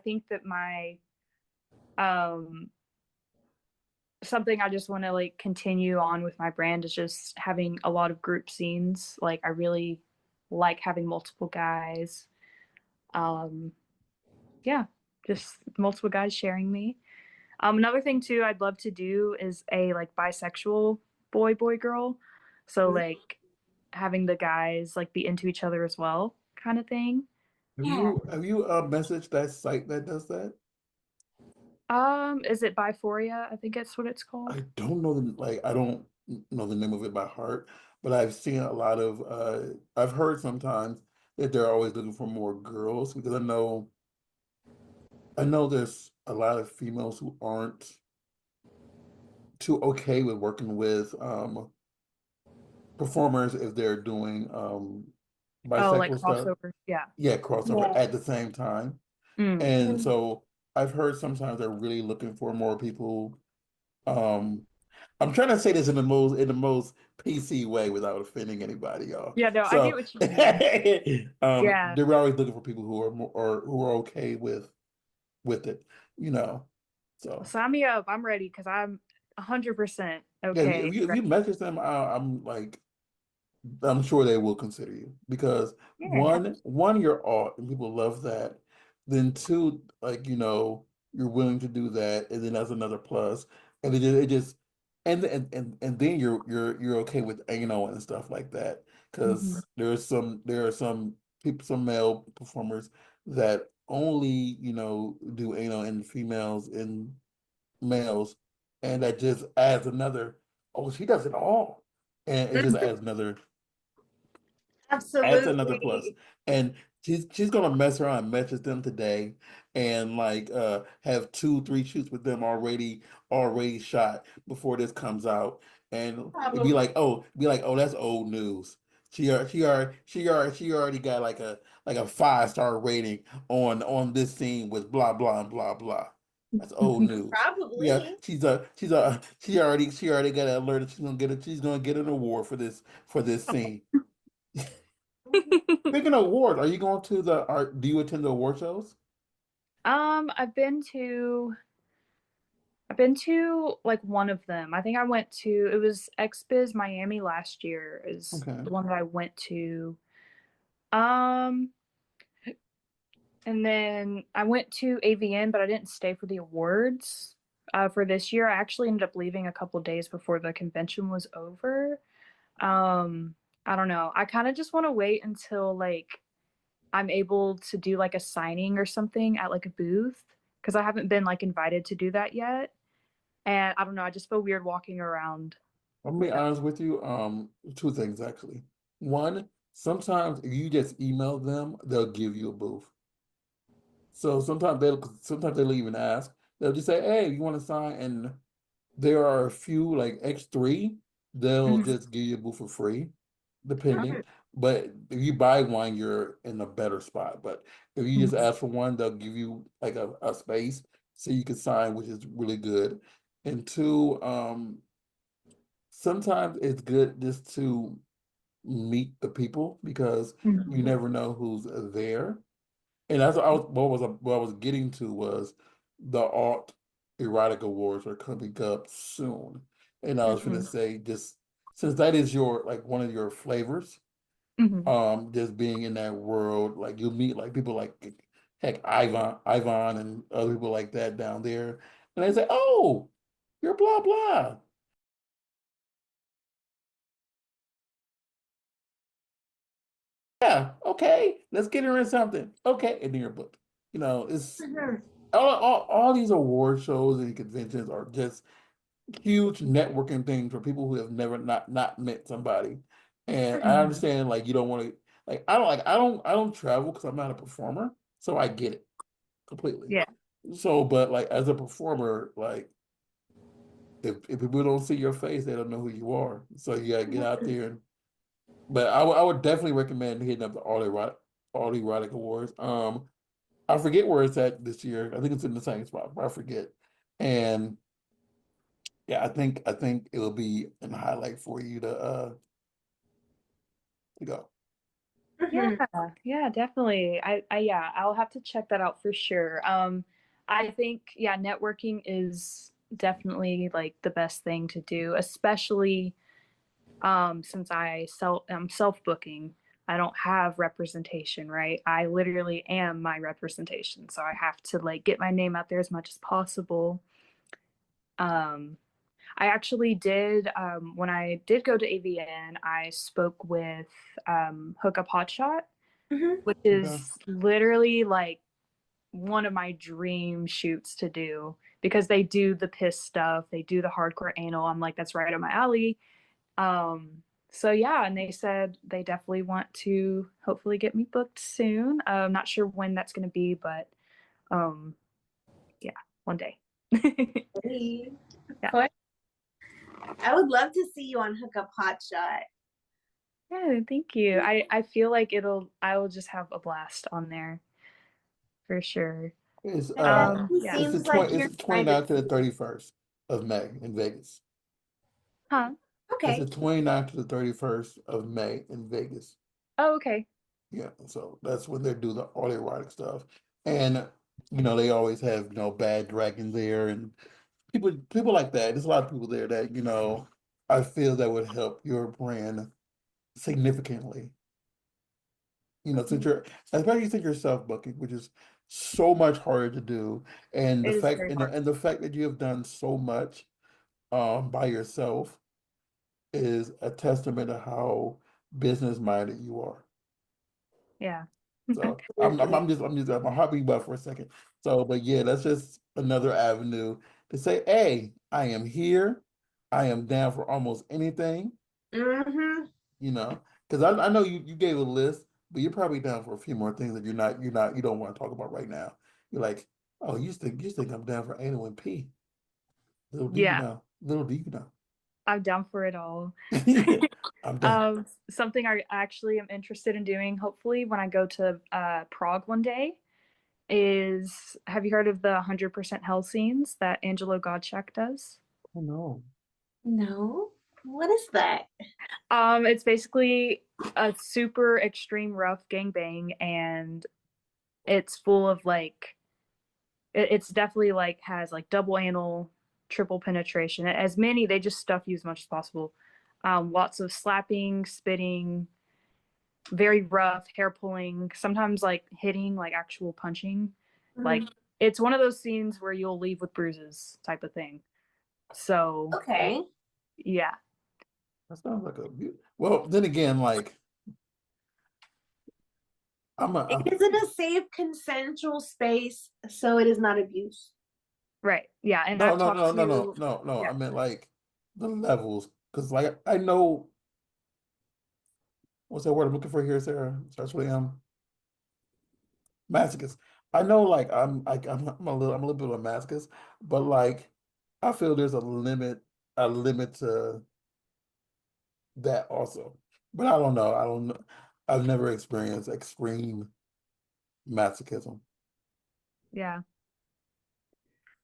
think that my um something I just want to like continue on with my brand is just having a lot of group scenes. Like I really like having multiple guys. Um yeah, just multiple guys sharing me. Another thing too I'd love to do is a like bisexual boy girl. So like having the guys like be into each other as well kind of thing. Yeah. Have you messaged that site that does that? Is it Biphoria? I think that's what it's called. I don't know I don't know the name of it by heart, but I've seen a lot of I've heard sometimes that they're always looking for more girls because I know there's a lot of females who aren't too okay with working with performers if they're doing Oh, like bisexual stuff. crossover. Yeah. Yeah, crossover Yeah. at the same time. Mm. And Mhm. so I've heard sometimes they're really looking for more people. Um, I'm trying to say this in the most PC way without offending anybody, y'all. Yeah, no, I get So what you mean. Yeah. they're always looking for people who are more or who are okay with it, you know. So Sign me up. I'm ready because I'm 100% yeah, okay. if you message them, I'm sure they will consider you because Yeah. one, you're art and people love that. Then two, you're willing to do that, and then that's another plus. And it just and then you're okay with anal and stuff like that Hmm. because there are some people, some male performers that only do anal in females and males, and that just adds another. Oh, she does it all, and it just adds another plus. Absolutely. And she's gonna mess around and message them today and have 2, 3 shoots with them already shot before this comes out. And it'd be Probably. like, oh, that's old news. She already got like a 5-star rating on this scene with blah blah and blah blah. That's old news. Yeah, Probably. she already got an alert that she's gonna get an award for this scene. Mhm. Speaking of awards, are you going to do you attend the award shows? I've been to like one of them. I think I went to it was XBiz Miami last year is Okay. the one that I went to. Um, and then I went to AVN, but I didn't stay for the awards. For this year, I actually ended up leaving a couple days before the convention was over. Um, I don't know. I kind of just want to wait until like I'm able to do like a signing or something at like a booth because I haven't been like invited to do that yet. And I don't know, I just feel weird walking around I'll be without. honest with you. Two things actually. One, sometimes if you just email them, they'll give you a booth. So sometimes they'll even ask. They'll just say, "Hey, you want to sign?" And there are a few like X3, they'll Mhm. just give you a booth for free, depending. Mhm. But if you buy one, you're in a better spot. But if you just Mhm. ask for one, they'll give you like a space so you can sign, which is really good. And two, sometimes it's good just to meet the people because you Mhm. never know who's there. And that's what I was getting to was the alt erotic awards are coming up soon. And I was gonna Mhm. say just since that is your like one of your flavors, Mhm. just being in that world, like you'll meet like people like heck Ivan and other people like that down there. And they say, "Oh, you're blah blah." Yeah, okay, let's get her in something. Okay, and then you're booked. It's Mhm. all these award shows and conventions are just huge networking thing for people who have never not met somebody. And I Mhm. understand like you don't want to I don't travel because I'm not a performer, so I get it completely. Yeah. So, but like as a performer, like if people don't see your face, they don't know who you are. So you gotta get out there and. But I would definitely recommend hitting up the All Erotic Awards. I forget where it's at this year. I think it's in the same spot, but I forget. And yeah, I think it'll be an highlight for you to go. Yeah. Mhm. Yeah, definitely. Yeah, I'll have to check that out for sure. I think yeah, networking is definitely like the best thing to do, especially since I'm self-booking. I don't have representation, right? I literally am my representation. So I have to like get my name out there as much as possible. Um I actually did when I did go to AVN, I spoke with Hookup Hotshot, Mhm. which Okay. is literally like one of my dream shoots to do because they do the piss stuff, they do the hardcore anal. I'm like, that's right up my alley. Um, so yeah, and they said they definitely want to hopefully get me booked soon. I'm not sure when that's going to be, but um, yeah, one day. Hey, of Yeah, course. I would love to see you on Hookup Hotshot. yeah, thank you. I feel like I will just have a blast on there for sure. It's It definitely Yeah. seems like it's your the kind of 29th to the thing. 31st of May in Vegas. Huh? It's the Okay. 29th to the 31st of May in Vegas. Oh, okay. Yeah, so that's when they do the all erotic stuff. And they always have, bad dragons there and people like that. There's a lot of people there that, I feel that would help your brand significantly. Mhm. Especially since you're self-booking, which is so much harder to do. And the It is fact very and hard. the fact that you have done so much by yourself is a testament to how business minded you are. Yeah. So Absolutely. I'm hopping about for a second. So, but yeah, that's just another avenue to say, hey, I am here. I am down for almost anything, Mm-hmm. because I know you gave a list, but you're probably down for a few more things that you don't want to talk about right now. You're like, oh, you think I'm down for anal and pee. Little do you Yeah, know. Little do you know. I'm down for it all. I'm down. Something I actually am interested in doing, hopefully, when I go to Prague one day. is, have you heard of the 100% Hell scenes that Angelo Gottschalk does? Oh no. No. What is that? It's basically a super extreme rough gangbang, and it's full of like it's definitely like has like double anal, triple penetration. As many, they just stuff you as much as possible. Lots of slapping, spitting, very rough, hair pulling, sometimes like hitting, like actual punching. Like Mhm. it's one of those scenes where you'll leave with bruises type of thing. So Okay. yeah. That sounds like well, then again, like I'm Is it a safe consensual space so it is not abuse? Right. Yeah. And no, I've no, talked no, no, no, to, no, no. yeah. I meant like the levels, because like I know what's that word I'm looking for here, Sarah? Starts with masochist. I know, like I'm a little bit of a masochist, but like I feel there's a limit to that also. But I don't know. I don't know. I've never experienced extreme masochism. Yeah.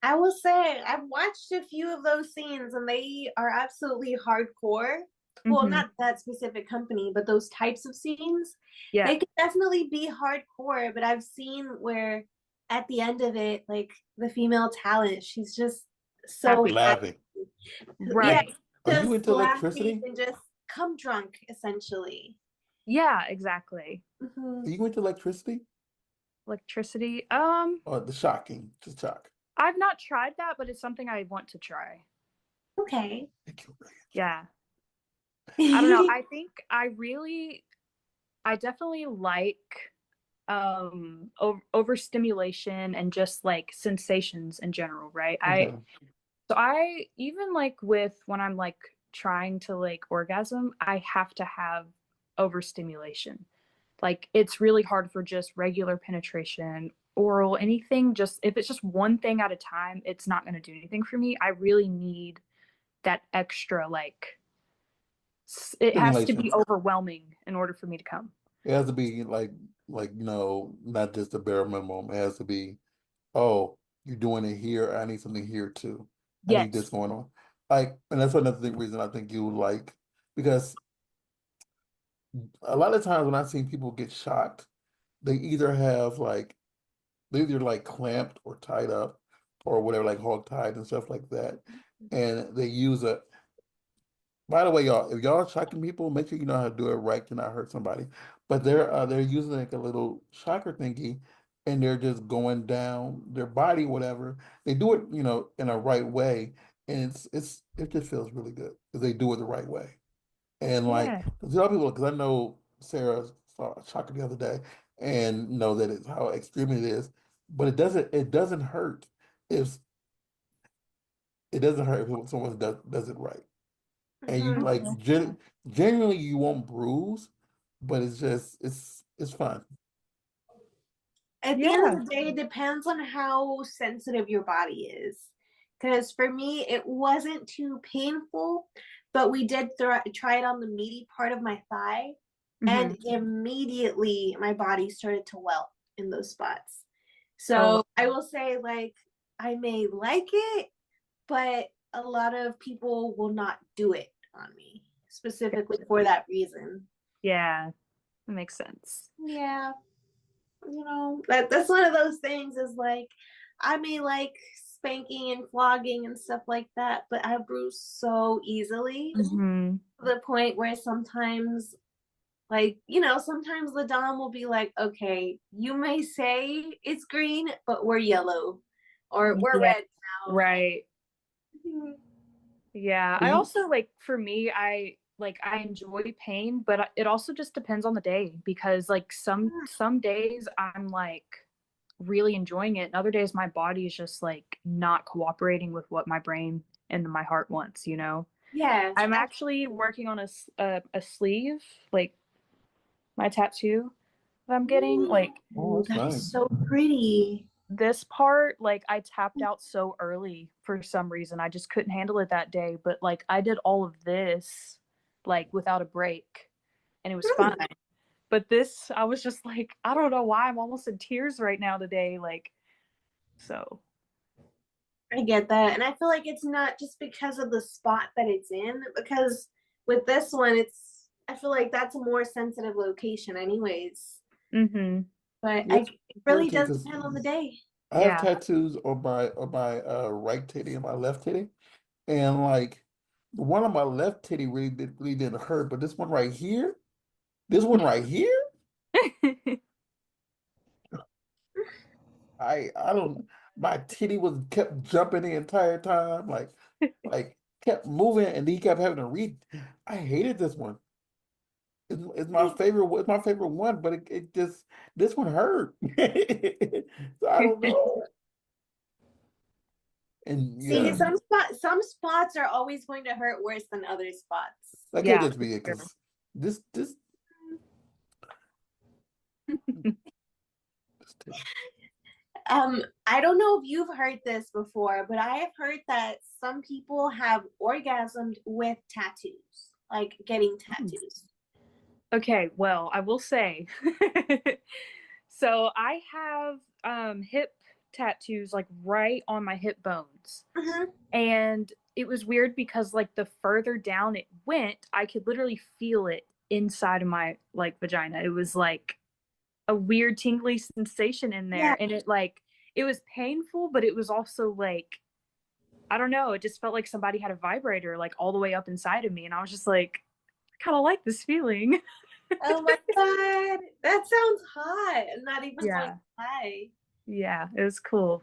I will say I've watched a few of those scenes and they are absolutely hardcore. Well, Hmm. not that specific company, but those types of scenes, Yeah. they could definitely be hardcore. But I've seen where at the end of it, like the female talent, she's just so Happy. happy. Laughing. Yeah, Like, Right. are you just into laughing electricity? and just come drunk, essentially. Yeah, exactly. Mhm. Are you into electricity? Electricity. Or the shocking, just shock. I've not tried that, but it's something I want to try. Okay. Thank you, Ray. Yeah. I don't know. I think I definitely like overstimulation and just like sensations in general, right? Okay. I even like with when I'm like trying to like orgasm, I have to have overstimulation. Like it's really hard for just regular penetration, oral, anything, just if it's just one thing at a time, it's not going to do anything for me. I really need that extra like it has to be Stimulation. overwhelming in order for me to come. It has to be like, not just the bare minimum. It has to be, oh, you're doing it here. I need something here too. I need this Yes. going on. Like, and that's another reason I think you like, because a lot of times when I've seen people get shocked, they either have like, they're either like clamped or tied up or whatever, like hog tied and stuff like that. And they use a, by the way, y'all, if y'all are shocking people, make sure you know how to do it right to not hurt somebody. But they're using like a little shocker thingy, and they're just going down their body, whatever. They do it, in a right way, and it just feels really good because they do it the right way. And like, Yeah. there's a lot of people, because I know Sarah saw a shocker the other day, and know that it's how extreme it is, but it doesn't hurt if it doesn't hurt if someone does it right. And you Mhm. like genuinely you won't bruise, but it's fun. At the end of Yeah. the day, it depends on how sensitive your body is. Because for me, it wasn't too painful, but we did try it on the meaty part of my thigh, Hmm. and immediately my body started to welt in those spots. Oh, So I will say, like, I may like it, but a lot of people will not do it on me specifically for that reason. yeah. That makes sense. Yeah, that's one of those things is like I may like spanking and flogging and stuff like that, but I bruise so easily Hmm. to the point where sometimes like sometimes the dom will be like, okay, you may say it's green but we're yellow or we're Yeah. red now. Right. Mhm. Yeah. Are I you also like for me, I enjoy pain, but it also just depends on the day because like some days I'm like really enjoying it, and other days my body is just like not cooperating with what my brain and my heart wants, you know. Yes, I'm actually working on a sleeve, like my tattoo that I'm getting. Like oh, Ooh, that's that is nice. so pretty. this part, like I tapped out so early for some reason. I just couldn't handle it that day. But like I did all of this like without a break and it was fine. But this, I was just like, I don't know why I'm almost in tears right now today. Like, so. I get that. And I feel like it's not just because of the spot that it's in, because with this one, I feel like that's a more sensitive location, anyways. Mm-hmm. But Yeah, it hard really to does because depend on the day. I have Yeah. tattoos on my right titty and my left titty, and like the one on my left titty really didn't hurt, but this one right here, I don't. My titty was kept jumping the entire time, like kept moving, and he kept having to read. I hated this one. It's my favorite. It's my favorite one, but it just this one hurt. So I don't know. And See, yeah, some spots are always going to hurt worse than other spots. that can't Yeah, just be it for because this sure. I don't know if you've heard this before, but I have heard that some people have orgasmed with tattoos, like getting tattoos. Okay, well, I will say, so I have hip tattoos like right on my hip bones. Mhm. And it was weird because like the further down it went, I could literally feel it inside of my like vagina. It was like a weird tingly sensation in Yeah. there. And it was painful, but it was also like, I don't know, it just felt like somebody had a vibrator like all the way up inside of me. And I was just like, I kind of like this feeling. Oh my God. That sounds hot. I'm not even going to Yeah. lie. Yeah, it was cool.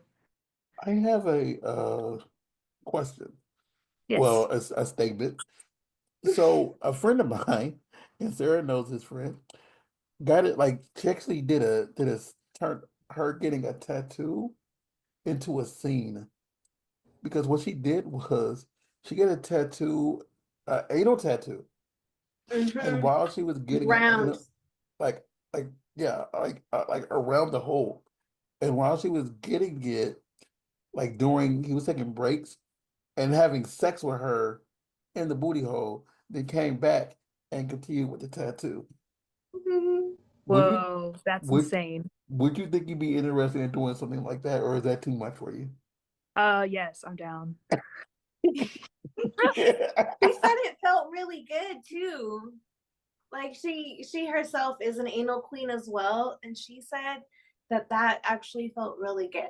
I have a question. Well, Yes. a statement. So a friend of mine, and Sarah knows this friend, got it like she actually did a turn her getting a tattoo into a scene because what she did was she got a tattoo, anal tattoo, and Mm-hmm. while she was getting an anal, Rounds. like yeah, like around the hole, and while she was getting it, like during he was taking breaks and having sex with her in the booty hole, then came back and continued with the tattoo. Mhm. Would you Whoa, that's would insane. would you think you'd be interested in doing something like that, or is that too much for you? Yes, I'm down. She said it felt really good too. Like she herself is an anal queen as well, and she said that actually felt really good.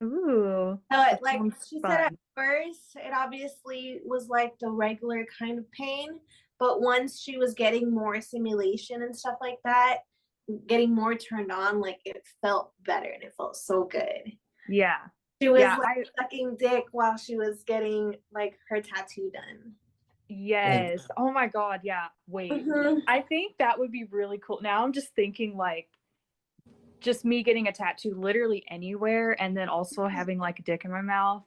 Ooh, So that like sounds she said at fun. first, it obviously was like the regular kind of pain, but once she was getting more simulation and stuff like that, getting more turned on, like it felt better and it felt so good. Yeah. She was Yeah, like sucking dick while she was getting like her tattoo done. And yes. Oh my God, yeah. Wait. Mm-hmm. I think that would be really cool. Now I'm just thinking like just me getting a tattoo literally anywhere and then also having like a dick in my mouth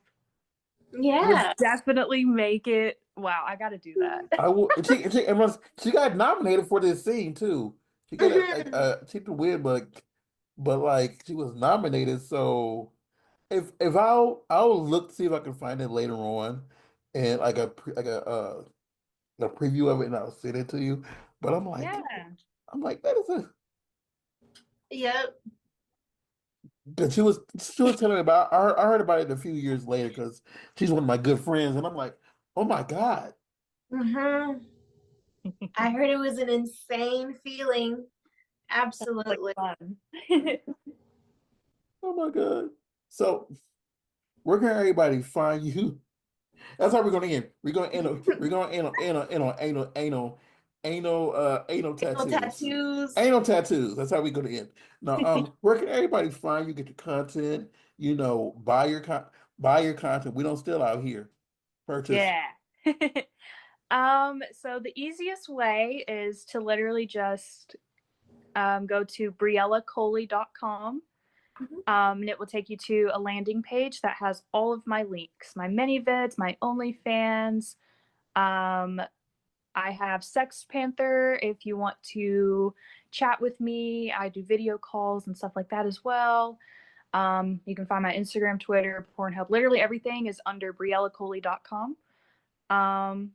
would Yeah. definitely make it. Wow, I got to do that. I will. She got nominated for this scene too. She got a like Mm-hmm. she didn't win, but like she was nominated. So if I'll look to see if I can find it later on, and a preview of it, and I'll send it to you. But Yeah. I'm like that is a Yep. because she was telling me about I heard about it a few years later because she's one of my good friends, and I'm like, oh my God, Mm-hmm. I heard it was an insane feeling. Like Absolutely. fun. oh my God. So where can everybody find you? That's how we're gonna end. We're gonna anal Anal tattoos. tattoos. Anal tattoos. That's how we're gonna end. Now, where can everybody find you, get your content, buy your content. We don't steal out here. Purchase. Yeah. So the easiest way is to literally just go to briellacoley.com. Mhm. And it will take you to a landing page that has all of my links, my mini vids, my OnlyFans. Um, I have Sex Panther if you want to chat with me. I do video calls and stuff like that as well. You can find my Instagram, Twitter, Pornhub. Literally everything is under briellacoley.com. Um,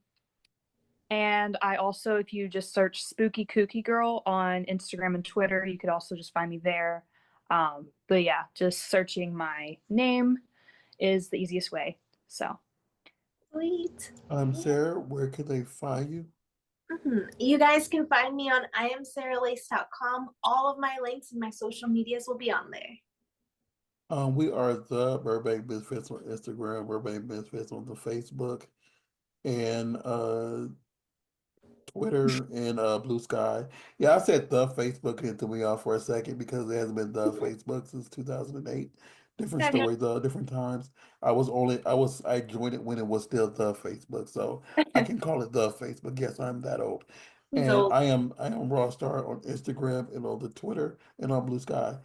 And I also, if you just search Spooky Kooky Girl on Instagram and Twitter, you could also just find me there. But yeah, just searching my name is the easiest way. So Sweet. Sarah, where can they find you? You guys can find me on iamsarahLace.com. All of my links and my social medias will be on there. We are the Burbank Misfits on Instagram, Burbank Misfits on the Facebook, and Twitter and Blue Sky. Yeah, I said the Facebook and it threw me off for a second because it hasn't been the Facebook since 2008. Different Okay. story though, different times. I joined it when it was still the Facebook, so I can call it the Facebook. Yes, I'm that old. And So I am Raw Star on Instagram and on the Twitter and on Blue Sky.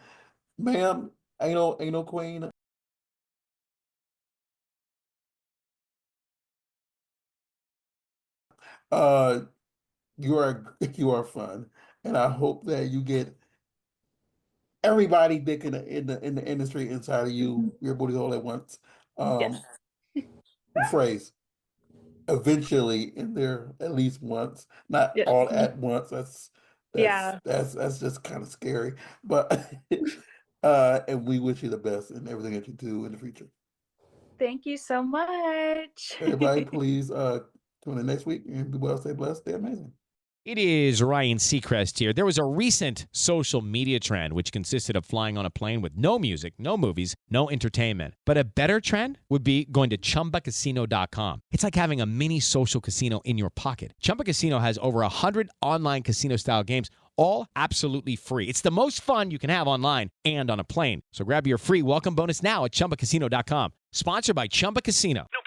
Ma'am, ain't no queen. Uh you are you are fun. And I hope that you get everybody dick in the industry inside of you, your booty hole at once. yes, Um, phrase eventually in there at least once, not yes, all at once. That's that's yeah. that's that's just kind of scary. But and we wish you the best in everything that you do in the future. Thank you so much. Everybody, please tune in next week and be well, stay blessed, stay amazing. It is Ryan Seacrest here. There was a recent social media trend which consisted of flying on a plane with no music, no movies, no entertainment. But a better trend would be going to ChumbaCasino.com. It's like having a mini social casino in your pocket. Chumba Casino has over 100 online casino-style games, all absolutely free. It's the most fun you can have online and on a plane. So grab your free welcome bonus now at ChumbaCasino.com. Sponsored by Chumba Casino. No